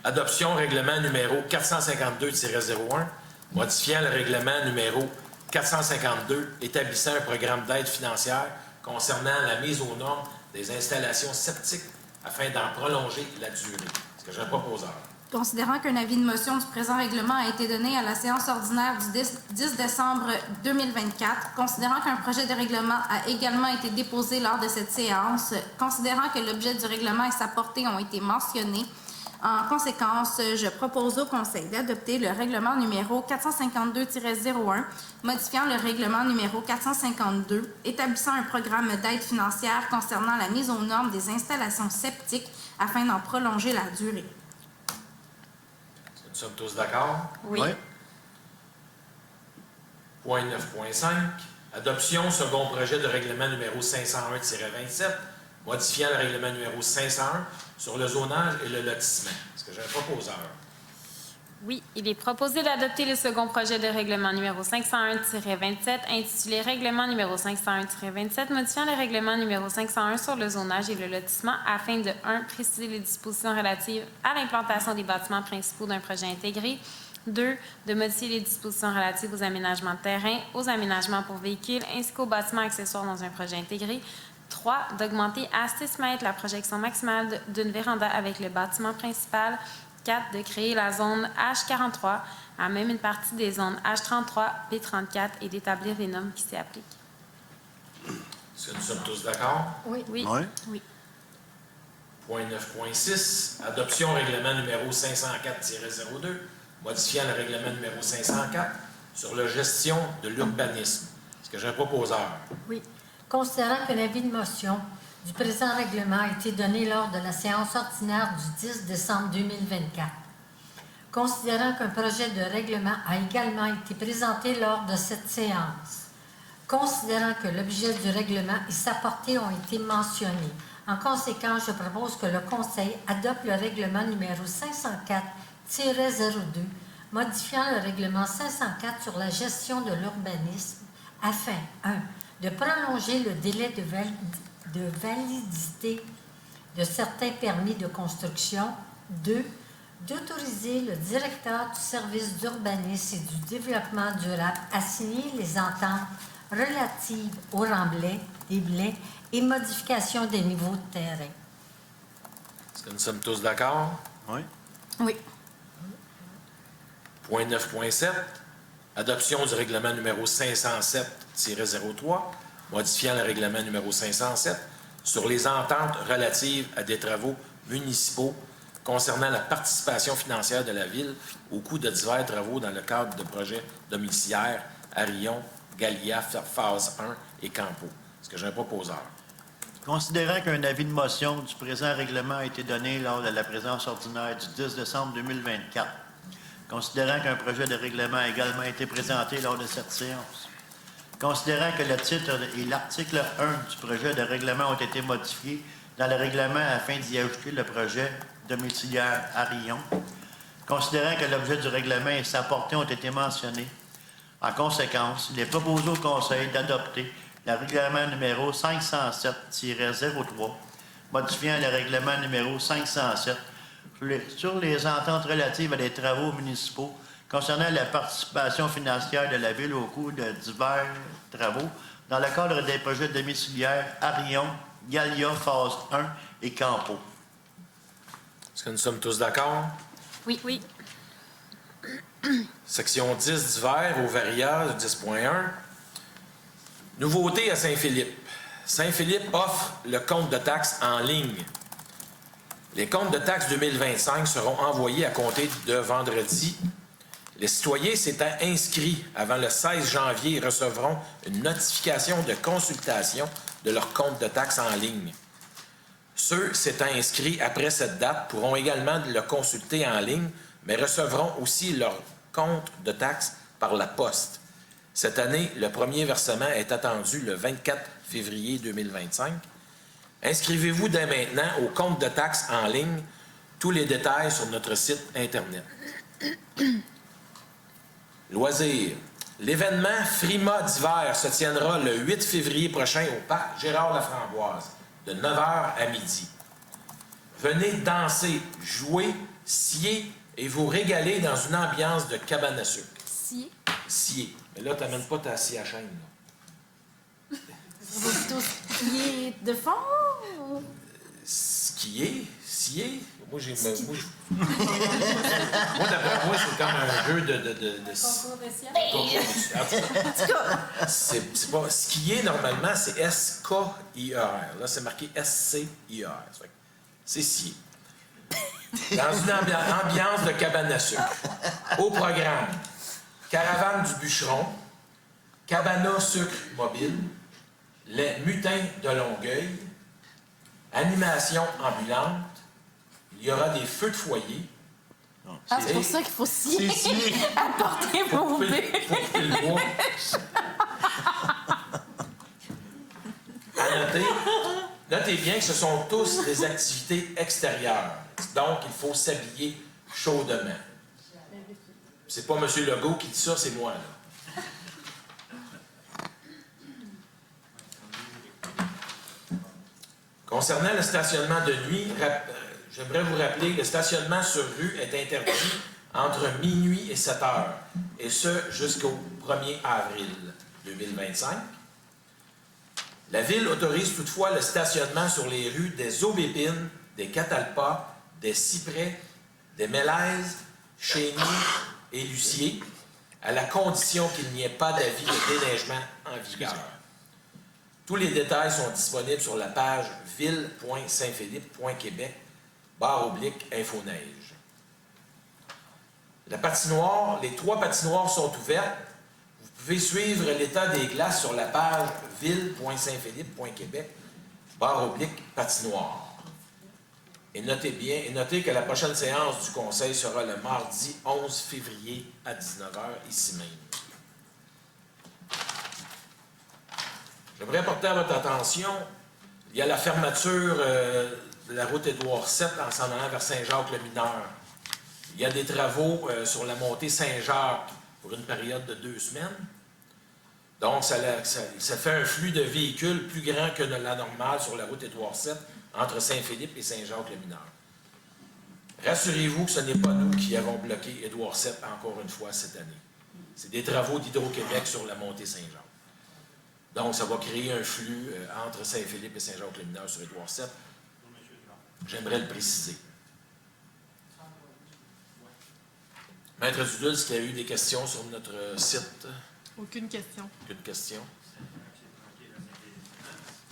Adoption règlement numéro 452-01, modifiant le règlement numéro 452, établissant un programme d'aide financière concernant la mise aux normes des installations septiques afin d'en prolonger la durée. Est-ce que j'ai un proposeur? Considérant qu'un avis de motion du présent règlement a été donné à la séance ordinaire du 10 décembre 2024, considérant qu'un projet de règlement a également été déposé lors de cette séance, considérant que l'objet du règlement et sa portée ont été mentionnés, en conséquence, je propose au Conseil d'adopter le règlement numéro 452-01, modifiant le règlement numéro 452, établissant un programme d'aide financière concernant la mise aux normes des installations septiques afin d'en prolonger la durée. Est-ce que nous sommes tous d'accord? Oui. Point 9.5. Adoption second projet de règlement numéro 501-27, modifiant le règlement numéro 501 sur le zonage et le lotissement. Est-ce que j'ai un proposeur? Oui, il est proposé d'adopter le second projet de règlement numéro 501-27, intitulé Règlement numéro 501-27, modifiant le règlement numéro 501 sur le zonage et le lotissement afin de 1. Préciser les dispositions relatives à l'implantation des bâtiments principaux d'un projet intégré, 2. De modifier les dispositions relatives aux aménagements de terrain, aux aménagements pour véhicules ainsi qu'aux bâtiments accessoires dans un projet intégré, 3. D'augmenter à 6 mètres la projection maximale d'une véranda avec le bâtiment principal. 4. De créer la zone H43 à même une partie des zones H33, P34 et d'établir les normes qui s'y appliquent. Est-ce que nous sommes tous d'accord? Oui. Oui. Oui. Oui. Point 9.6. Adoption règlement numéro 504-02, modifiant le règlement numéro 504 sur la gestion de l'urbanisme. Est-ce que j'ai un proposeur? Oui. Considérant que l'avis de motion du présent règlement a été donné lors de la séance ordinaire du 10 décembre 2024. Considérant qu'un projet de règlement a également été présenté lors de cette séance. Considérant que l'objet du règlement et sa portée ont été mentionnés. En conséquence, je propose que le Conseil adopte le règlement numéro 504-02, modifiant le règlement 504 sur la gestion de l'urbanisme afin, 1. De prolonger le délai de validité de certains permis de construction 2. D'autoriser le directeur du service d'urbanisme et du développement durable à signer les ententes relatives au remblai, déblai et modification des niveaux de terrain. Est-ce que nous sommes tous d'accord? Oui. Oui. Point 9.7, adoption du règlement numéro 507-03, modifiant le règlement numéro 507 sur les ententes relatives à des travaux municipaux concernant la participation financière de la Ville au coût de divers travaux dans le cadre de projets domiciliaires à Rion, Galia, phase 1 et Campo. Est-ce que j'ai un proposeur? Considérant qu'un avis de motion du présent règlement a été donné lors de la présence ordinaire du 10 décembre 2024, considérant qu'un projet de règlement a également été présenté lors de cette séance, considérant que le titre et l'article 1 du projet de règlement ont été modifiés dans le règlement afin d'y ajouter le projet domiciliaire à Rion, considérant que l'objet du règlement et sa portée ont été mentionnés, en conséquence, il est proposé au Conseil d'adopter le règlement numéro 507-03, modifiant le règlement numéro 507 sur les ententes relatives à des travaux municipaux concernant la participation financière de la Ville au coût de divers travaux dans le cadre des projets domiciliaires à Rion, Galia, phase 1 et Campo. Est-ce que nous sommes tous d'accord? Oui. Oui. Section 10 divers au Varia 10.1. Nouveauté à Saint-Philippe. Saint-Philippe offre le compte de taxes en ligne. Les comptes de taxes 2025 seront envoyés à compter de vendredi. Les citoyens s'étant inscrits avant le 16 janvier recevront une notification de consultation de leur compte de taxes en ligne. Ceux s'étant inscrits après cette date pourront également le consulter en ligne, mais recevront aussi leur compte de taxes par la poste. Cette année, le premier versement est attendu le 24 février 2025. Inscrivez-vous dès maintenant au compte de taxes en ligne. Tous les détails sur notre site Internet. Loisirs. L'événement Frima d'hiver se tiendra le 8 février prochain au parc Gérard-Laframboise, de 9h à midi. Venez danser, jouer, scier et vous régaler dans une ambiance de cabane à sucre. Scier. Mais là, tu n'amènes pas ta scie à chaîne. Là. On va plutôt skier de fond ou... Skier? Scier? Moi, moi, d'après moi, c'est comme un jeu de Concours de science. En tout cas, C'est pas... Skier, normalement, c'est S-K-I-E-R. Là, c'est marqué S-C-I-E-R. C'est scier. Dans une ambiance de cabane à sucre. Au programme, caravane du bûcheron, cabana sucre mobile, les mutins de Longueuil, animation ambulante, il y aura des feux de foyer. c'est pour ça qu'il faut scier. C'est scier. Apporter vos bébés. Pour couper le bois. À noter, notez bien que ce sont tous des activités extérieures. Donc, il faut s'habiller chaudement. C'est pas M. Legault qui dit ça, c'est moi, là. Concernant le stationnement de nuit, j'aimerais vous rappeler que le stationnement sur rue est interdit entre minuit et 7 heures, et ce jusqu'au 1er avril 2025. La Ville autorise toutefois le stationnement sur les rues des Aubépines, des Catalpas, des Cyprès, des Mélèzes, Chénier et Lucier, à la condition qu'il n'y ait pas d'avis de déneigement en vigueur. Tous les détails sont disponibles sur la page ville.saintphilippe.québec/infoneige. La patinoire, les 3 patinoires sont ouvertes. Vous pouvez suivre l'état des glaces sur la page ville.saintphilippe.québec/patinoire. Et notez que la prochaine séance du Conseil sera le mardi 11 février à 19h, ici même. J'aimerais porter à votre attention, il y a la fermeture de la route Édouard VII en s'en allant vers Saint-Jacques-le-Mineur. Il y a des travaux sur la montée Saint-Jacques pour une période de 2 semaines. Donc, ça fait un flux de véhicules plus grand que la normale sur la route Édouard VII entre Saint-Philippe et Saint-Jacques-le-Mineur. Rassurez-vous que ce n'est pas nous qui avons bloqué Édouard VII encore une fois cette année. C'est des travaux d'Hydro-Québec sur la montée Saint-Jean. Donc, ça va créer un flux entre Saint-Philippe et Saint-Jacques-les-Mineurs sur Édouard VII. J'aimerais le préciser. Maître Dudul, est-ce qu'il y a eu des questions sur notre site? Aucune question. Aucune question?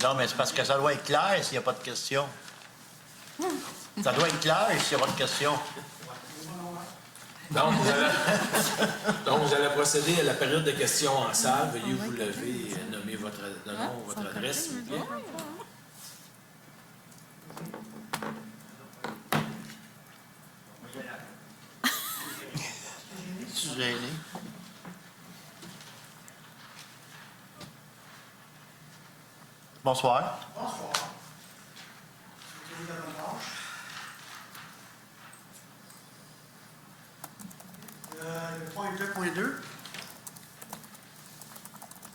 Non, mais c'est parce que ça doit être clair s'il n'y a pas de questions. Ça doit être clair s'il n'y a pas de questions. Donc, vous allez procéder à la période de questions en salle. Veuillez vous lever et nommer votre nom, votre adresse, s'il vous plaît. Je suis gêné. Bonsoir. Bonsoir. Le point 2.2.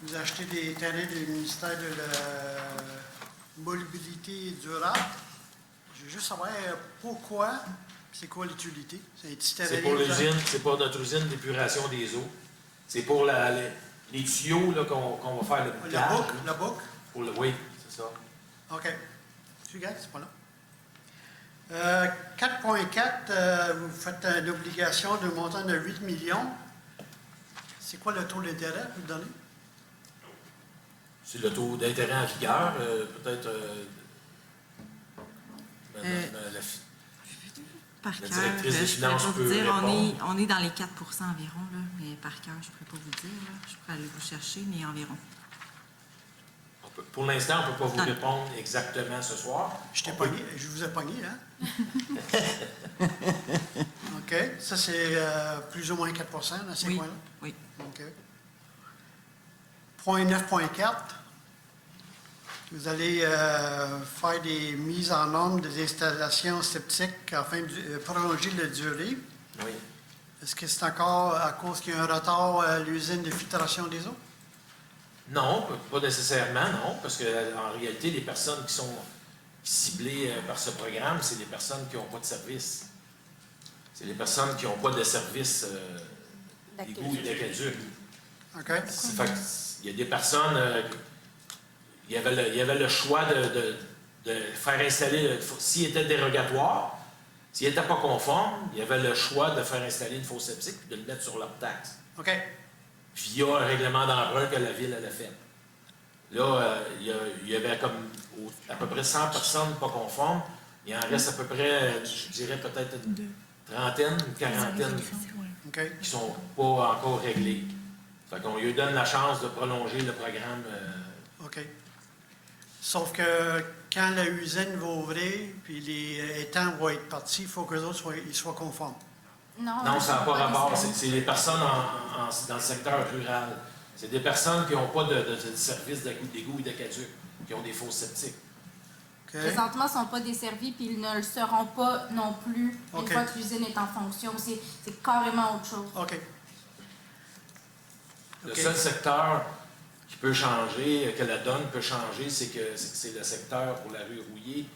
Vous achetez des terrains du ministère de la Mobilité durable. Je veux juste savoir pourquoi, c'est quoi l'utilité? C'est un petit terrain. C'est pour l'usine, c'est pour notre usine d'épuration des eaux. C'est pour les tuyaux là, qu'on va faire le boucage. La boucle? Oui, c'est ça. OK. Tu gagnes, c'est pas là. 4.4, vous faites une obligation de montant de 8 millions. C'est quoi le taux d'intérêt que vous donnez? C'est le taux d'intérêt en vigueur, peut-être. Par La cœur, directrice des je pourrais finances pas peut vous dire, répondre. on est dans les 4 environ, là, mais par cœur, je ne pourrais pas vous dire. Là. Je pourrais aller vous chercher, mais environ. Pour l'instant, on ne peut pas vous Non. répondre exactement ce soir. Je vous ai pogné, hein? OK. Ça, c'est plus ou moins 4 dans ces Oui, coins-là? oui. OK. Point 9.4. Vous allez faire des mises en norme des installations sceptiques afin de prolonger la durée. Oui. Est-ce que c'est encore à cause qu'il y a un retard à l'usine de filtration des eaux? Non, pas nécessairement, non, parce qu'en réalité, les personnes qui sont ciblées par ce programme, c'est les personnes qui n'ont pas de service. C'est les personnes qui n'ont pas de service d'égout et d'aqueduc. OK. C'est fait que il y a des personnes, il y avait le choix de faire installer, s'il était dérogatoire, s'il n'était pas conforme, il y avait le choix de faire installer une fosse septique et de le mettre sur leur taxe, OK. via un règlement d'emprunt que la Ville avait fait. Là, il y avait comme à peu près 100 personnes pas conformes. Il en reste à peu près, je dirais peut-être une trentaine, une quarantaine OK. qui ne sont pas encore réglées. Fait qu'on lui donne la chance de prolonger le programme. OK. Sauf que quand la usine va ouvrir, puis les étangs vont être partis, il faut que les autres soient conformes. Non, ça n'a pas rapport. C'est les personnes dans le secteur rural. C'est des personnes qui n'ont pas de service d'égout et d'aqueduc, qui ont des fosses septiques. OK. Présentement, ils ne sont pas desservis, puis ils ne le seront pas non plus une OK. fois que l'usine est en fonction. C'est carrément autre chose. OK. Le OK. seul secteur qui peut changer, que la donne peut changer, c'est le secteur pour la rue Rouillé,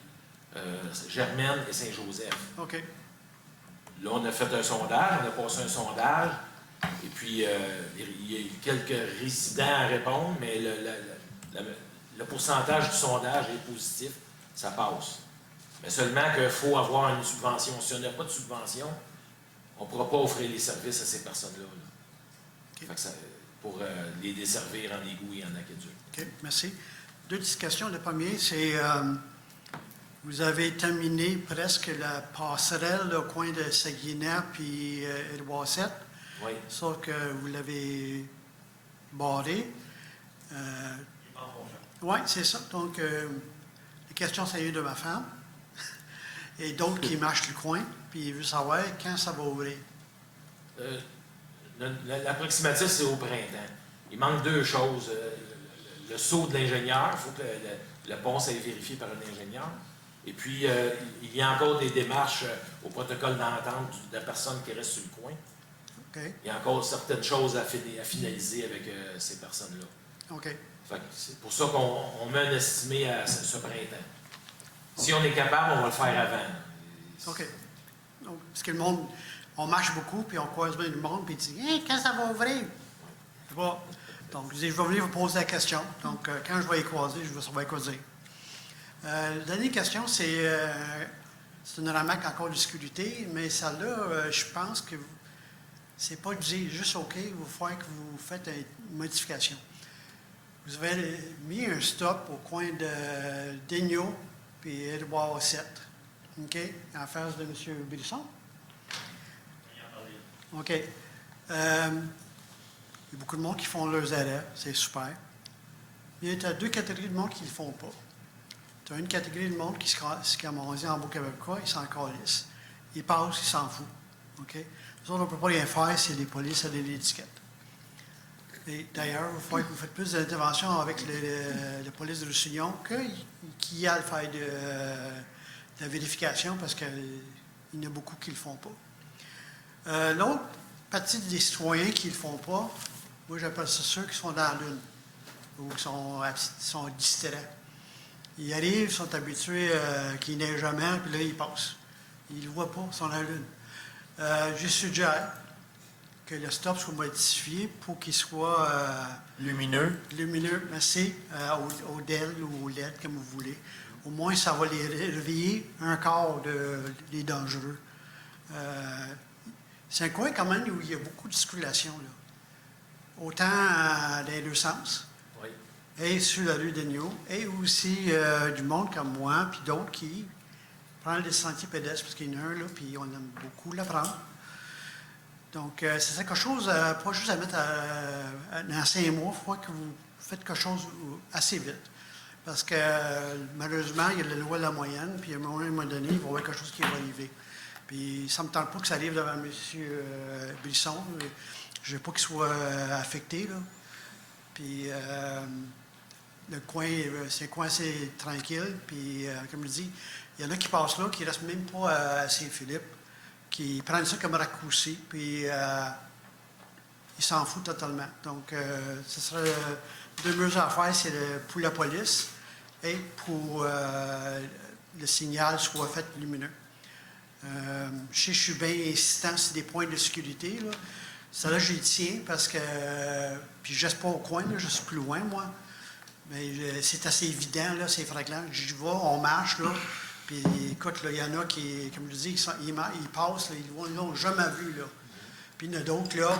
Germaine et Saint-Joseph. OK. Là, on a fait un sondage, on a passé un sondage, et puis il y a eu quelques résidents à répondre, mais le pourcentage du sondage est positif, ça passe. Mais seulement qu'il faut avoir une subvention. Si on n'a pas de subvention, on ne pourra pas offrir les services à ces personnes-là. Là. OK. Fait que pour les desservir en égout et en aqueduc. OK, merci. Deux petites questions. Le premier, c'est vous avez terminé presque la passerelle au coin de Saguenay puis Édouard VII, Oui. sauf que vous l'avez barré. Oui, c'est ça. Donc, les questions, ça vient de ma femme et d'autres qui marchent le coin, puis il veut savoir quand ça va ouvrir. L'approximatif, c'est au printemps. Il manque deux choses. Le saut de l'ingénieur, il faut que le pont soit vérifié par un ingénieur. Et puis, il y a encore des démarches au protocole d'entente de la personne qui reste sur le coin. OK. Il y a encore certaines choses à finaliser avec ces personnes-là. OK. Fait que c'est pour ça qu'on met un estimé à ce printemps. Si on est capable, on va le faire avant. OK. Donc, parce que le monde, on marche beaucoup, puis on croise bien le monde, puis il dit « Hey, quand ça va ouvrir? » Je sais pas. Donc, je dis, je vais venir vous poser la question. Donc, quand je vais y croiser, je vais savoir quoi dire. La dernière question, c'est une remarque encore de sécurité, mais celle-là, je pense que c'est pas de dire juste OK, il va falloir que vous faites une modification. Vous avez mis un stop au coin de Daigneault puis Édouard 7, OK, en face de M. Brisson. OK. Il y a beaucoup de monde qui font leurs arrêts, c'est super. Il y a deux catégories de monde qui ne le font pas. Tu as une catégorie de monde qui se camoranise en Beau-Québécois, ils s'en calissent. Ils passent, ils s'en foutent. OK? Nous autres, on ne peut pas rien faire si les polices ont des étiquettes. Et d'ailleurs, il faut que vous faites plus d'intervention avec la police de Roussillon qui a le faire de la vérification parce qu'il y en a beaucoup qui ne le font pas. L'autre partie des citoyens qui ne le font pas, moi j'appelle ça ceux qui sont dans la lune ou qui sont distraits. Ils arrivent, ils sont habitués qu'il neige jamais, puis là, ils passent. Ils ne le voient pas, ils sont dans la lune. Je suggère que le stop soit modifié pour qu'il soit Lumineux. lumineux, merci, au DEL ou au LED, comme vous voulez. Au moins, ça va les réveiller un quart des dangereux. C'est un coin quand même où il y a beaucoup de circulation, là. Autant dans les deux sens, Oui. et sur la rue Daigneault, et aussi du monde comme moi, puis d'autres qui prennent les sentiers pédestres, parce qu'il y en a un, là, puis on aime beaucoup le prendre. Donc, c'est quelque chose, pas juste à mettre dans 5 mois, il faut que vous faites quelque chose assez vite. Parce que, malheureusement, il y a la loi de la moyenne, puis à un moment donné, il va y avoir quelque chose qui va arriver. Puis, ça ne me tente pas que ça arrive devant M. Brisson. Je ne veux pas qu'il soit affecté, là. Puis, le coin, c'est un coin assez tranquille. Puis, comme je dis, il y en a qui passent là, qui ne restent même pas à Saint-Philippe, qui prennent ça comme raccourci, puis ils s'en foutent totalement. Donc, ce serait deux mesures à faire, c'est pour la police et pour le signal soit fait lumineux. Je suis bien insistant sur des points de sécurité, là. Ça, là, j'y tiens parce que, puis je reste pas au coin, là, je suis plus loin, moi. Mais c'est assez évident, là, c'est fréquent. J'y vais, on marche, là. Puis écoute, il y en a qui, comme je dis, ils passent, là, ils l'ont jamais vu, là. Puis il y en a d'autres, là,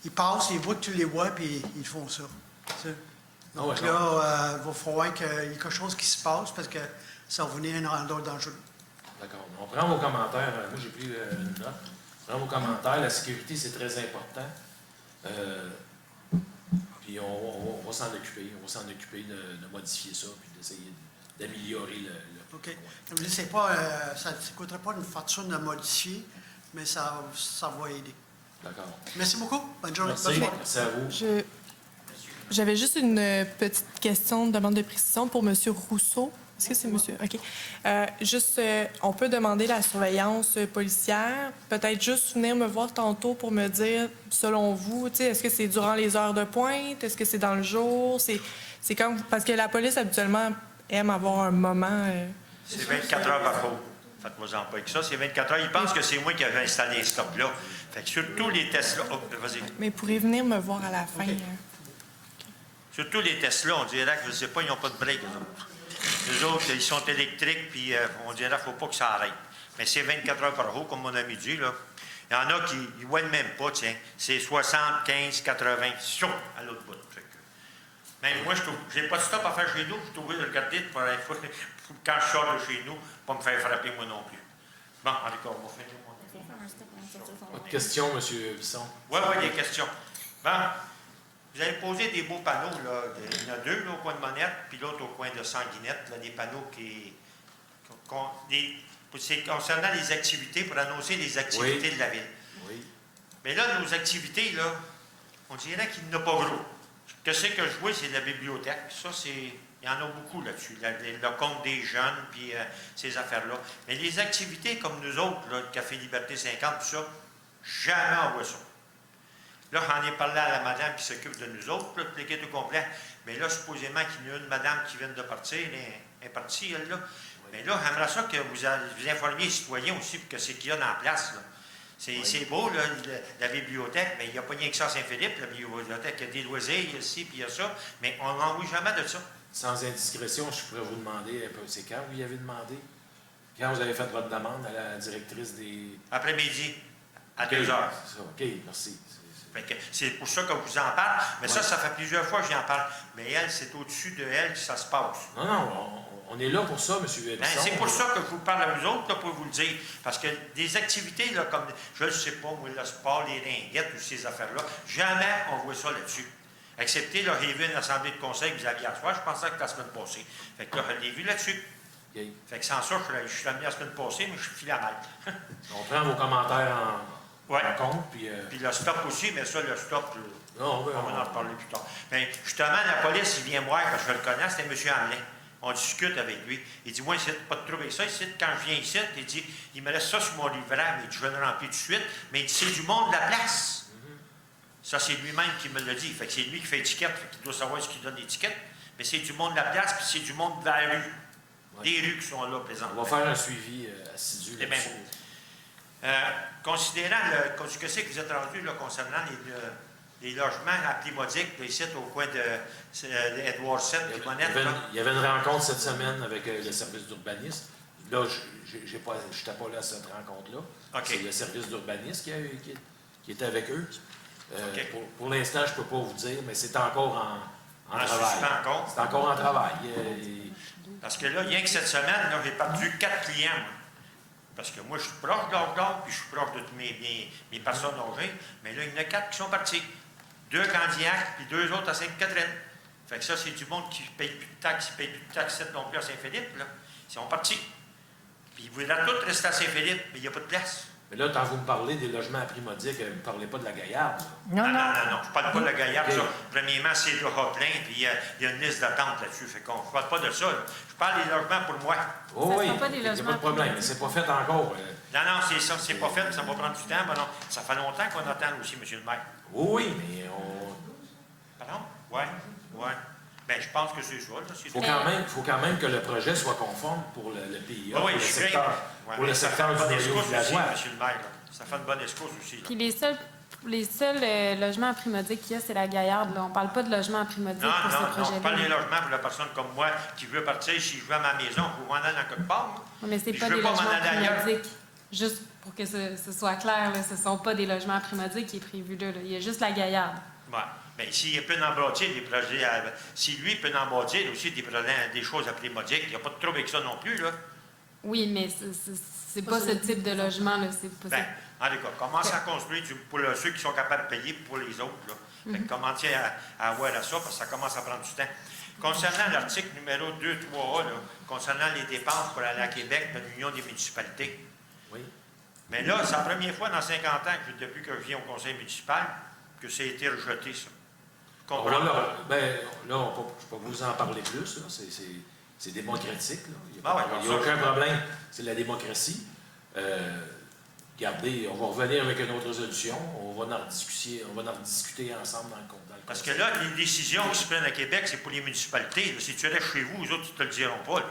ils passent, ils voient que tu les vois, puis ils font ça. Donc ouais, là, il va falloir qu'il y ait quelque chose qui se passe parce que ça va venir un endroit dangereux. D'accord. On prend vos commentaires. Moi, j'ai pris une note. On prend vos commentaires. La sécurité, c'est très important. Puis on va s'en occuper. On va s'en occuper de modifier ça, puis d'essayer d'améliorer le OK. Comme je dis, c'est pas, ça ne coûterait pas une fortune de modifier, mais ça va aider. D'accord. Merci beaucoup. Bonne journée. Merci. Bonne soirée. Merci à vous. J'avais juste une petite question, une demande de précision pour M. Rousseau. Est-ce que c'est monsieur? OK. On peut demander la surveillance policière. Peut-être juste venir me voir tantôt pour me dire, selon vous, est-ce que c'est durant les heures de pointe? Est-ce que c'est dans le jour? C'est comme... Parce que la police, habituellement, aime avoir un moment... C'est 24 heures par jour. Faites-moi-en pas avec ça. C'est 24 heures. Ils pensent que c'est moi qui avais installé les stops-là. Fait que sur tous les tests-là... Oh, vas-y. Mais pourrez venir me voir à la fin. OK. Sur tous les tests-là, on dirait que, je ne sais pas, ils n'ont pas de break, eux autres. Eux autres, ils sont électriques, puis on dirait qu'il ne faut pas que ça arrête. Mais c'est 24 heures par jour, comme mon ami dit, là. Il y en a qui ne voient même pas, tiens. C'est 75, 80, chaud à l'autre bout. Même moi, je n'ai pas de stop à faire chez nous. Je suis obligé de regarder pour quand je sors de chez nous, pas me faire frapper moi non plus. Bon, en tout cas, on va finir. Autre question, M. Bisson? Oui, des questions. Bon, vous avez posé des beaux panneaux, là. Il y en a deux, là, au coin de Monette, puis l'autre au coin de Sanguinette, là, des panneaux c'est concernant les activités, pour annoncer les activités de la ville. Oui. Mais là, nos activités, là, on dirait qu'il n'y en a pas gros. Qu'est-ce que je vois, c'est la bibliothèque. Ça, il y en a beaucoup là-dessus. Le compte des jeunes, puis ces affaires-là. Mais les activités comme nous autres, là, le Café Liberté 50, tout ça, jamais on voit ça. Là, j'en ai parlé à la madame qui s'occupe de nous autres, là, l'équipe au complet. Mais là, supposément qu'il y a une madame qui vient de partir, elle est partie, elle, là. Mais là, j'aimerais ça que vous informiez les citoyens aussi pour que c'est qu'il y a dans la place. Là. C'est beau, là, la bibliothèque, mais il n'y a pas rien que ça à Saint-Philippe, la bibliothèque. Il y a des loisirs ici, puis il y a ça, mais on n'en voit jamais de ça. Sans indiscrétion, je pourrais vous demander, c'est quand vous y avez demandé? Quand vous avez fait votre demande à la directrice des... Après-midi, à 2 OK, heures. c'est ça. OK, merci. Fait que c'est pour ça que vous en parle. Mais ça fait plusieurs fois que j'en parle. Mais elle, c'est au-dessus de elle que ça se passe. Non, non, on est là pour ça, M. Bisson. Ben, c'est pour ça que je vous parle à vous autres, là, pour vous le dire. Parce que des activités, là, comme, je ne sais pas, moi, le sport, les ringuettes ou ces affaires-là, jamais on voit ça là-dessus. Excepté, là, j'ai vu une assemblée de conseil que vous aviez à soir, je pensais que la semaine passée. Fait que là, je l'ai vu là-dessus. Okay. Fait que sans ça, je suis amené la semaine passée, mais je suis filé à mal. On prend vos commentaires en compte, puis... Puis le stop aussi, mais ça, le stop, non, on va en reparler plus tard. Mais justement, la police, il vient me voir, parce que je le connais, c'était M. Hamelin. On discute avec lui. Il dit, moi, il pas de trouver ça. Ici, quand je viens ici, il dit, il me laisse ça sur mon livret, mais je vais le remplir tout de suite. Mais il dit, c'est du monde de la place. Ça, c'est lui-même qui me l'a dit. Fait que c'est lui qui fait étiquette, fait qu'il doit savoir ce qu'il donne l'étiquette. Mais c'est du monde de la place, puis c'est du monde de la rue. Ouais. Des rues qui sont là présentement. On va faire un suivi assidu là-dessus. Considérant ce que c'est que vous êtes rendu là, concernant les logements à Plimodic, ici au coin d'Edward 7 et Monette. Il y avait une rencontre cette semaine avec le service d'urbanisme. Là, je n'étais pas là à cette rencontre-là. Okay. C'est le service d'urbanisme qui était avec eux. Okay. Pour l'instant, je ne peux pas vous dire, mais c'est encore en travail. C'est encore en travail. Parce que là, rien que cette semaine, j'ai perdu 4 clients. Parce que moi, je suis proche de l'ordre, puis je suis proche de toutes mes personnes âgées. Mais là, il y en a 4 qui sont partis. 2 Candiac, puis 2 autres à Sainte-Catherine. Fait que ça, c'est du monde qui ne paye plus de taxes. Ils ne payent plus de taxes non plus à Saint-Philippe. Là. Ils sont partis. Puis ils voudraient tous rester à Saint-Philippe, mais il n'y a pas de place. Mais là, quand vous me parlez des logements à Primodic, vous ne parlez pas de la Gaillarde. Non. Je ne parle pas de la Gaillarde. Okay. Ça. Premièrement, c'est le Roquelin, puis il y a une liste d'attente là-dessus. Fait qu'on ne parle pas de ça. Là. Je parle des logements pour moi. Oh, oui, il n'y a pas de problème. Mais ce n'est pas fait encore. Non, c'est ça. C'est pas fait. Ça va prendre du temps. Ben non, ça fait longtemps qu'on attend aussi, M. le maire. Oui, mais on... Pardon? Oui. Bien, je pense que c'est ça. Il faut quand même que le projet soit conforme pour le PIA, pour le secteur du noyau de la voie. M. le maire. Ça fait une bonne escousse aussi. Là. Puis les seuls logements à Primodic qu'il y a, c'est la Gaillarde. Là. On ne parle pas de logements à Primodic pour ce projet-là. Non, on parle des logements pour la personne comme moi qui veut partir. Si je veux à ma maison, je veux m'en aller dans quelque part. Mais ce n'est pas des logements à Primodic. Juste pour que ce soit clair, là, ce ne sont pas des logements à Primodic qui est prévu là. Il y a juste la Gaillarde. Ouais. Bien, s'il peut en bâtir des projets, si lui peut en bâtir aussi des choses à Primodic, il n'y a pas de trouble avec ça non plus, là. Oui, mais c'est pas ce type de logement, là. C'est pas ça. En tout cas, commencez à construire pour ceux qui sont capables de payer pour les autres, là. Commencez à avoir à ça, parce que ça commence à prendre du temps. Concernant l'article numéro 2.3a, concernant les dépenses pour aller à Québec de l'Union des municipalités. Oui. Mais là, c'est la première fois dans 50 ans, depuis que je viens au conseil municipal, que ça a été rejeté, ça. Bon, là, je ne peux pas vous en parler plus. C'est démocratique. Il n'y a aucun problème. C'est la démocratie. Regardez, on va revenir avec une autre résolution. On va en discuter ensemble dans le compte. Parce que là, les décisions qui se prennent à Québec, c'est pour les municipalités. Là, si tu restes chez vous, les autres, ils ne te le diront pas. Là.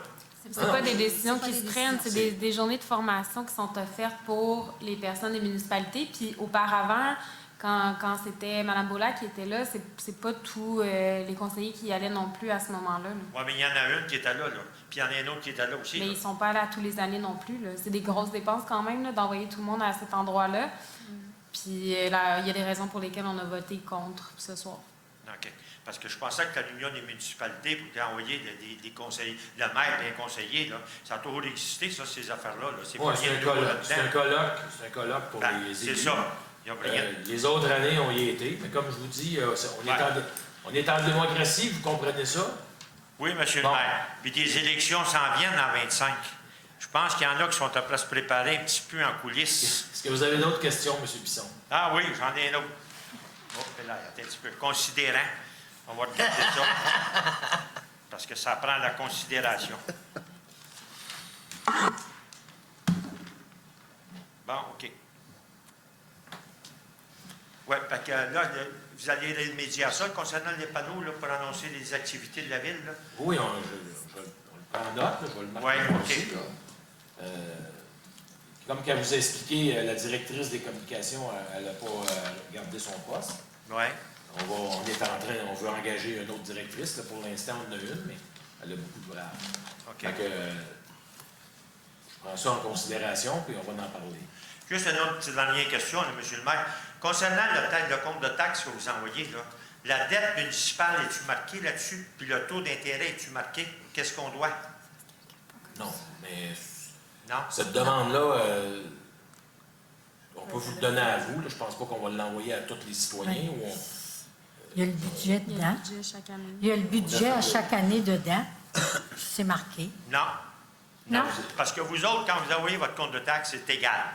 C'est pas des décisions qui se prennent, c'est des journées de formation qui sont offertes pour les personnes des municipalités. Puis auparavant, quand c'était Mme Bola qui était là, c'est pas tous les conseillers qui y allaient non plus à ce moment-là. Oui, mais il y en a une qui était là. Puis il y en a une autre qui était là aussi. Mais là. ils ne sont pas là tous les années non plus. C'est des grosses dépenses quand même d'envoyer tout le monde à cet endroit-là. Puis il y a des raisons pour lesquelles on a voté contre ce soir. OK. Parce que je pensais que l'Union des municipalités pouvait envoyer des conseillers, le maire et un conseiller, là, ça a toujours existé, ça, ces affaires-là. C'est un colloque pour les élus. C'est ça. Les autres années, on y était. Mais comme je vous dis, on est en démocratie, vous comprenez ça? Oui, M. le maire. Puis des élections s'en viennent en 25. Je pense qu'il y en a qui sont après se préparer un petit peu en coulisses. Est-ce que vous avez d'autres questions, M. Bisson? Ah oui, j'en ai une autre. Oh, là, attends un petit peu. Considérant. On va regarder ça. Parce que ça prend la considération. Bon, OK. Oui, parce que là, vous allez remédier à ça concernant les panneaux là, pour annoncer les activités de la ville. Là. Oui, on le en note, là, je vais le marquer Ouais, moi OK. aussi, là. Comme qu'elle vous a expliqué, la directrice des communications, elle n'a pas gardé son poste. Oui. On veut engager une autre directrice. Là, pour l'instant, on en a une, mais elle a beaucoup de braves. OK. Fait que, je prends ça en considération, puis on va en parler. Juste une autre petite dernière question, là, M. le maire. Concernant le compte de taxes que vous envoyez, là, la dette municipale, est-tu marquée là-dessus? Puis le taux d'intérêt, est-tu marqué? Qu'est-ce qu'on doit? Non, mais Non? cette demande-là, on peut vous le donner à vous. Là. Je pense pas qu'on va l'envoyer à tous les citoyens. Ou Il y a le budget Il y a dedans. le budget chaque année. Il y a le budget à chaque année dedans. C'est marqué. Non. Non? Parce que vous autres, quand vous envoyez votre compte de taxes, c'est égal.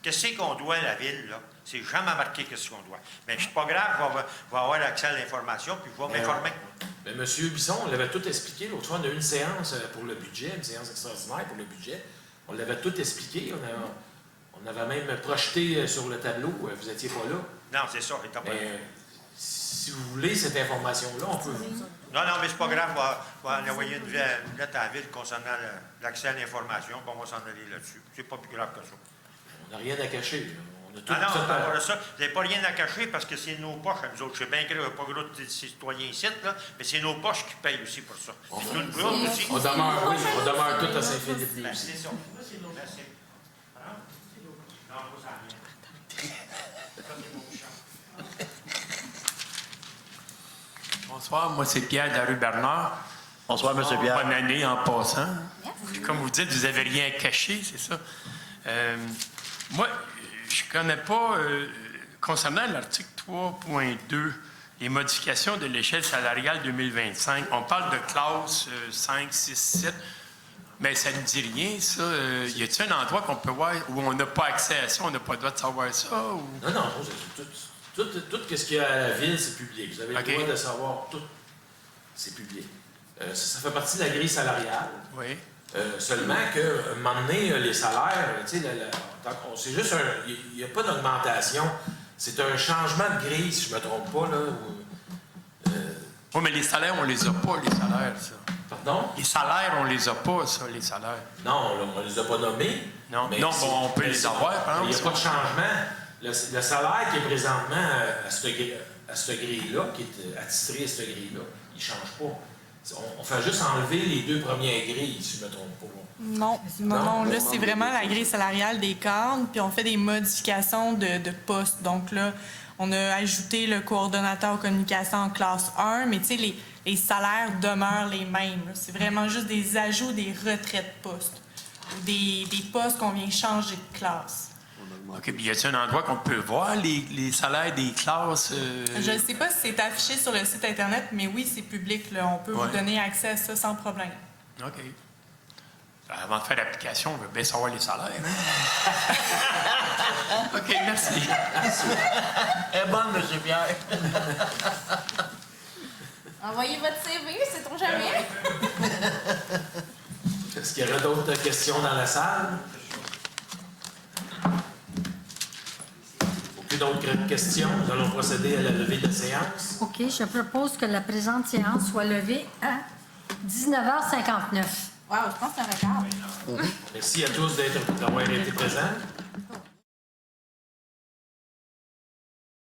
Qu'est-ce qu'on doit à la ville, là? C'est jamais marqué qu'est-ce qu'on doit. Mais c'est pas grave, je vais avoir accès à l'information, puis je vais m'informer. Mais M. Bisson, on l'avait tout expliqué. L'autre fois, on a eu une séance pour le budget, une séance extraordinaire pour le budget. On l'avait tout expliqué. On avait même projeté sur le tableau. Vous n'étiez pas là. Non, c'est ça, il t'a pas dit. Mais si vous voulez cette information-là, on peut vous... Non, mais c'est pas grave, on va envoyer une lettre à la ville concernant l'accès à l'information, puis on va s'en aller là-dessus. C'est pas plus grave que ça. On n'a rien à cacher. Là. On a tout Non, fait on va ça. Vous n'avez pas rien à cacher parce que c'est nos poches, nous autres. Je sais bien qu'il n'y a pas gros de citoyens ici, là, mais c'est nos poches qui payent aussi pour ça. Puis nous, nous autres aussi. On demeure, oui, on demeure tout à Saint-Philippe. Ben, c'est ça. Merci. Non, ça rien. Bonsoir, moi c'est Pierre de la rue Bernard. Bonsoir, M. Pierre. Bonne année en passant. Puis comme vous dites, vous n'avez rien caché, c'est ça. Moi, je ne connais pas, concernant l'article 3.2, les modifications de l'échelle salariale 2025, on parle de classe 5, 6, 7, mais ça ne dit rien, ça. Y a-t-il un endroit qu'on peut voir où on n'a pas accès à ça, on n'a pas le droit de savoir ça? Ou... Non, tout ce qu'il y a à la ville, c'est public. Vous avez le droit de savoir tout. C'est public. Ça fait partie de la grille salariale. Oui. Seulement que, un moment donné, les salaires, tu sais, c'est juste il n'y a pas d'augmentation. C'est un changement de grille, si je ne me trompe pas, là. Oui, mais les salaires, on les a pas, les salaires, ça. Pardon? Les salaires, on les a pas, ça, les salaires. Non, on ne les a pas nommés. Non, bon, on peut les avoir, par exemple. Il n'y a pas de changement. Le salaire qui est présentement à cette grille-là, qui est attitré à cette grille-là, il ne change pas. On fait juste enlever les deux premières grilles, si je ne me trompe pas. Non. Là, c'est vraiment la grille salariale des cadres, puis on fait des modifications de postes. Donc là, on a ajouté le coordonnateur aux communications en classe 1, mais tu sais, les salaires demeurent les mêmes. C'est vraiment juste des ajouts, des retraits de postes, ou des postes qu'on vient changer de classe. OK, puis y a-t-il un endroit qu'on peut voir les salaires des classes? Je ne sais pas si c'est affiché sur le site Internet, mais oui, c'est public. Là. On peut vous donner accès à ça sans problème. OK. Avant de faire l'application, on veut bien savoir les salaires. OK, merci. Elle est bonne, M. Pierre. Envoyez votre CV, c'est-on jamais? Est-ce qu'il y aurait d'autres questions dans la salle? Aucune autre question? Nous allons procéder à la levée de séance. OK, je propose que la présente séance soit levée à 19h59. Wow, je pense que c'est un record. Merci à tous d'avoir été présents.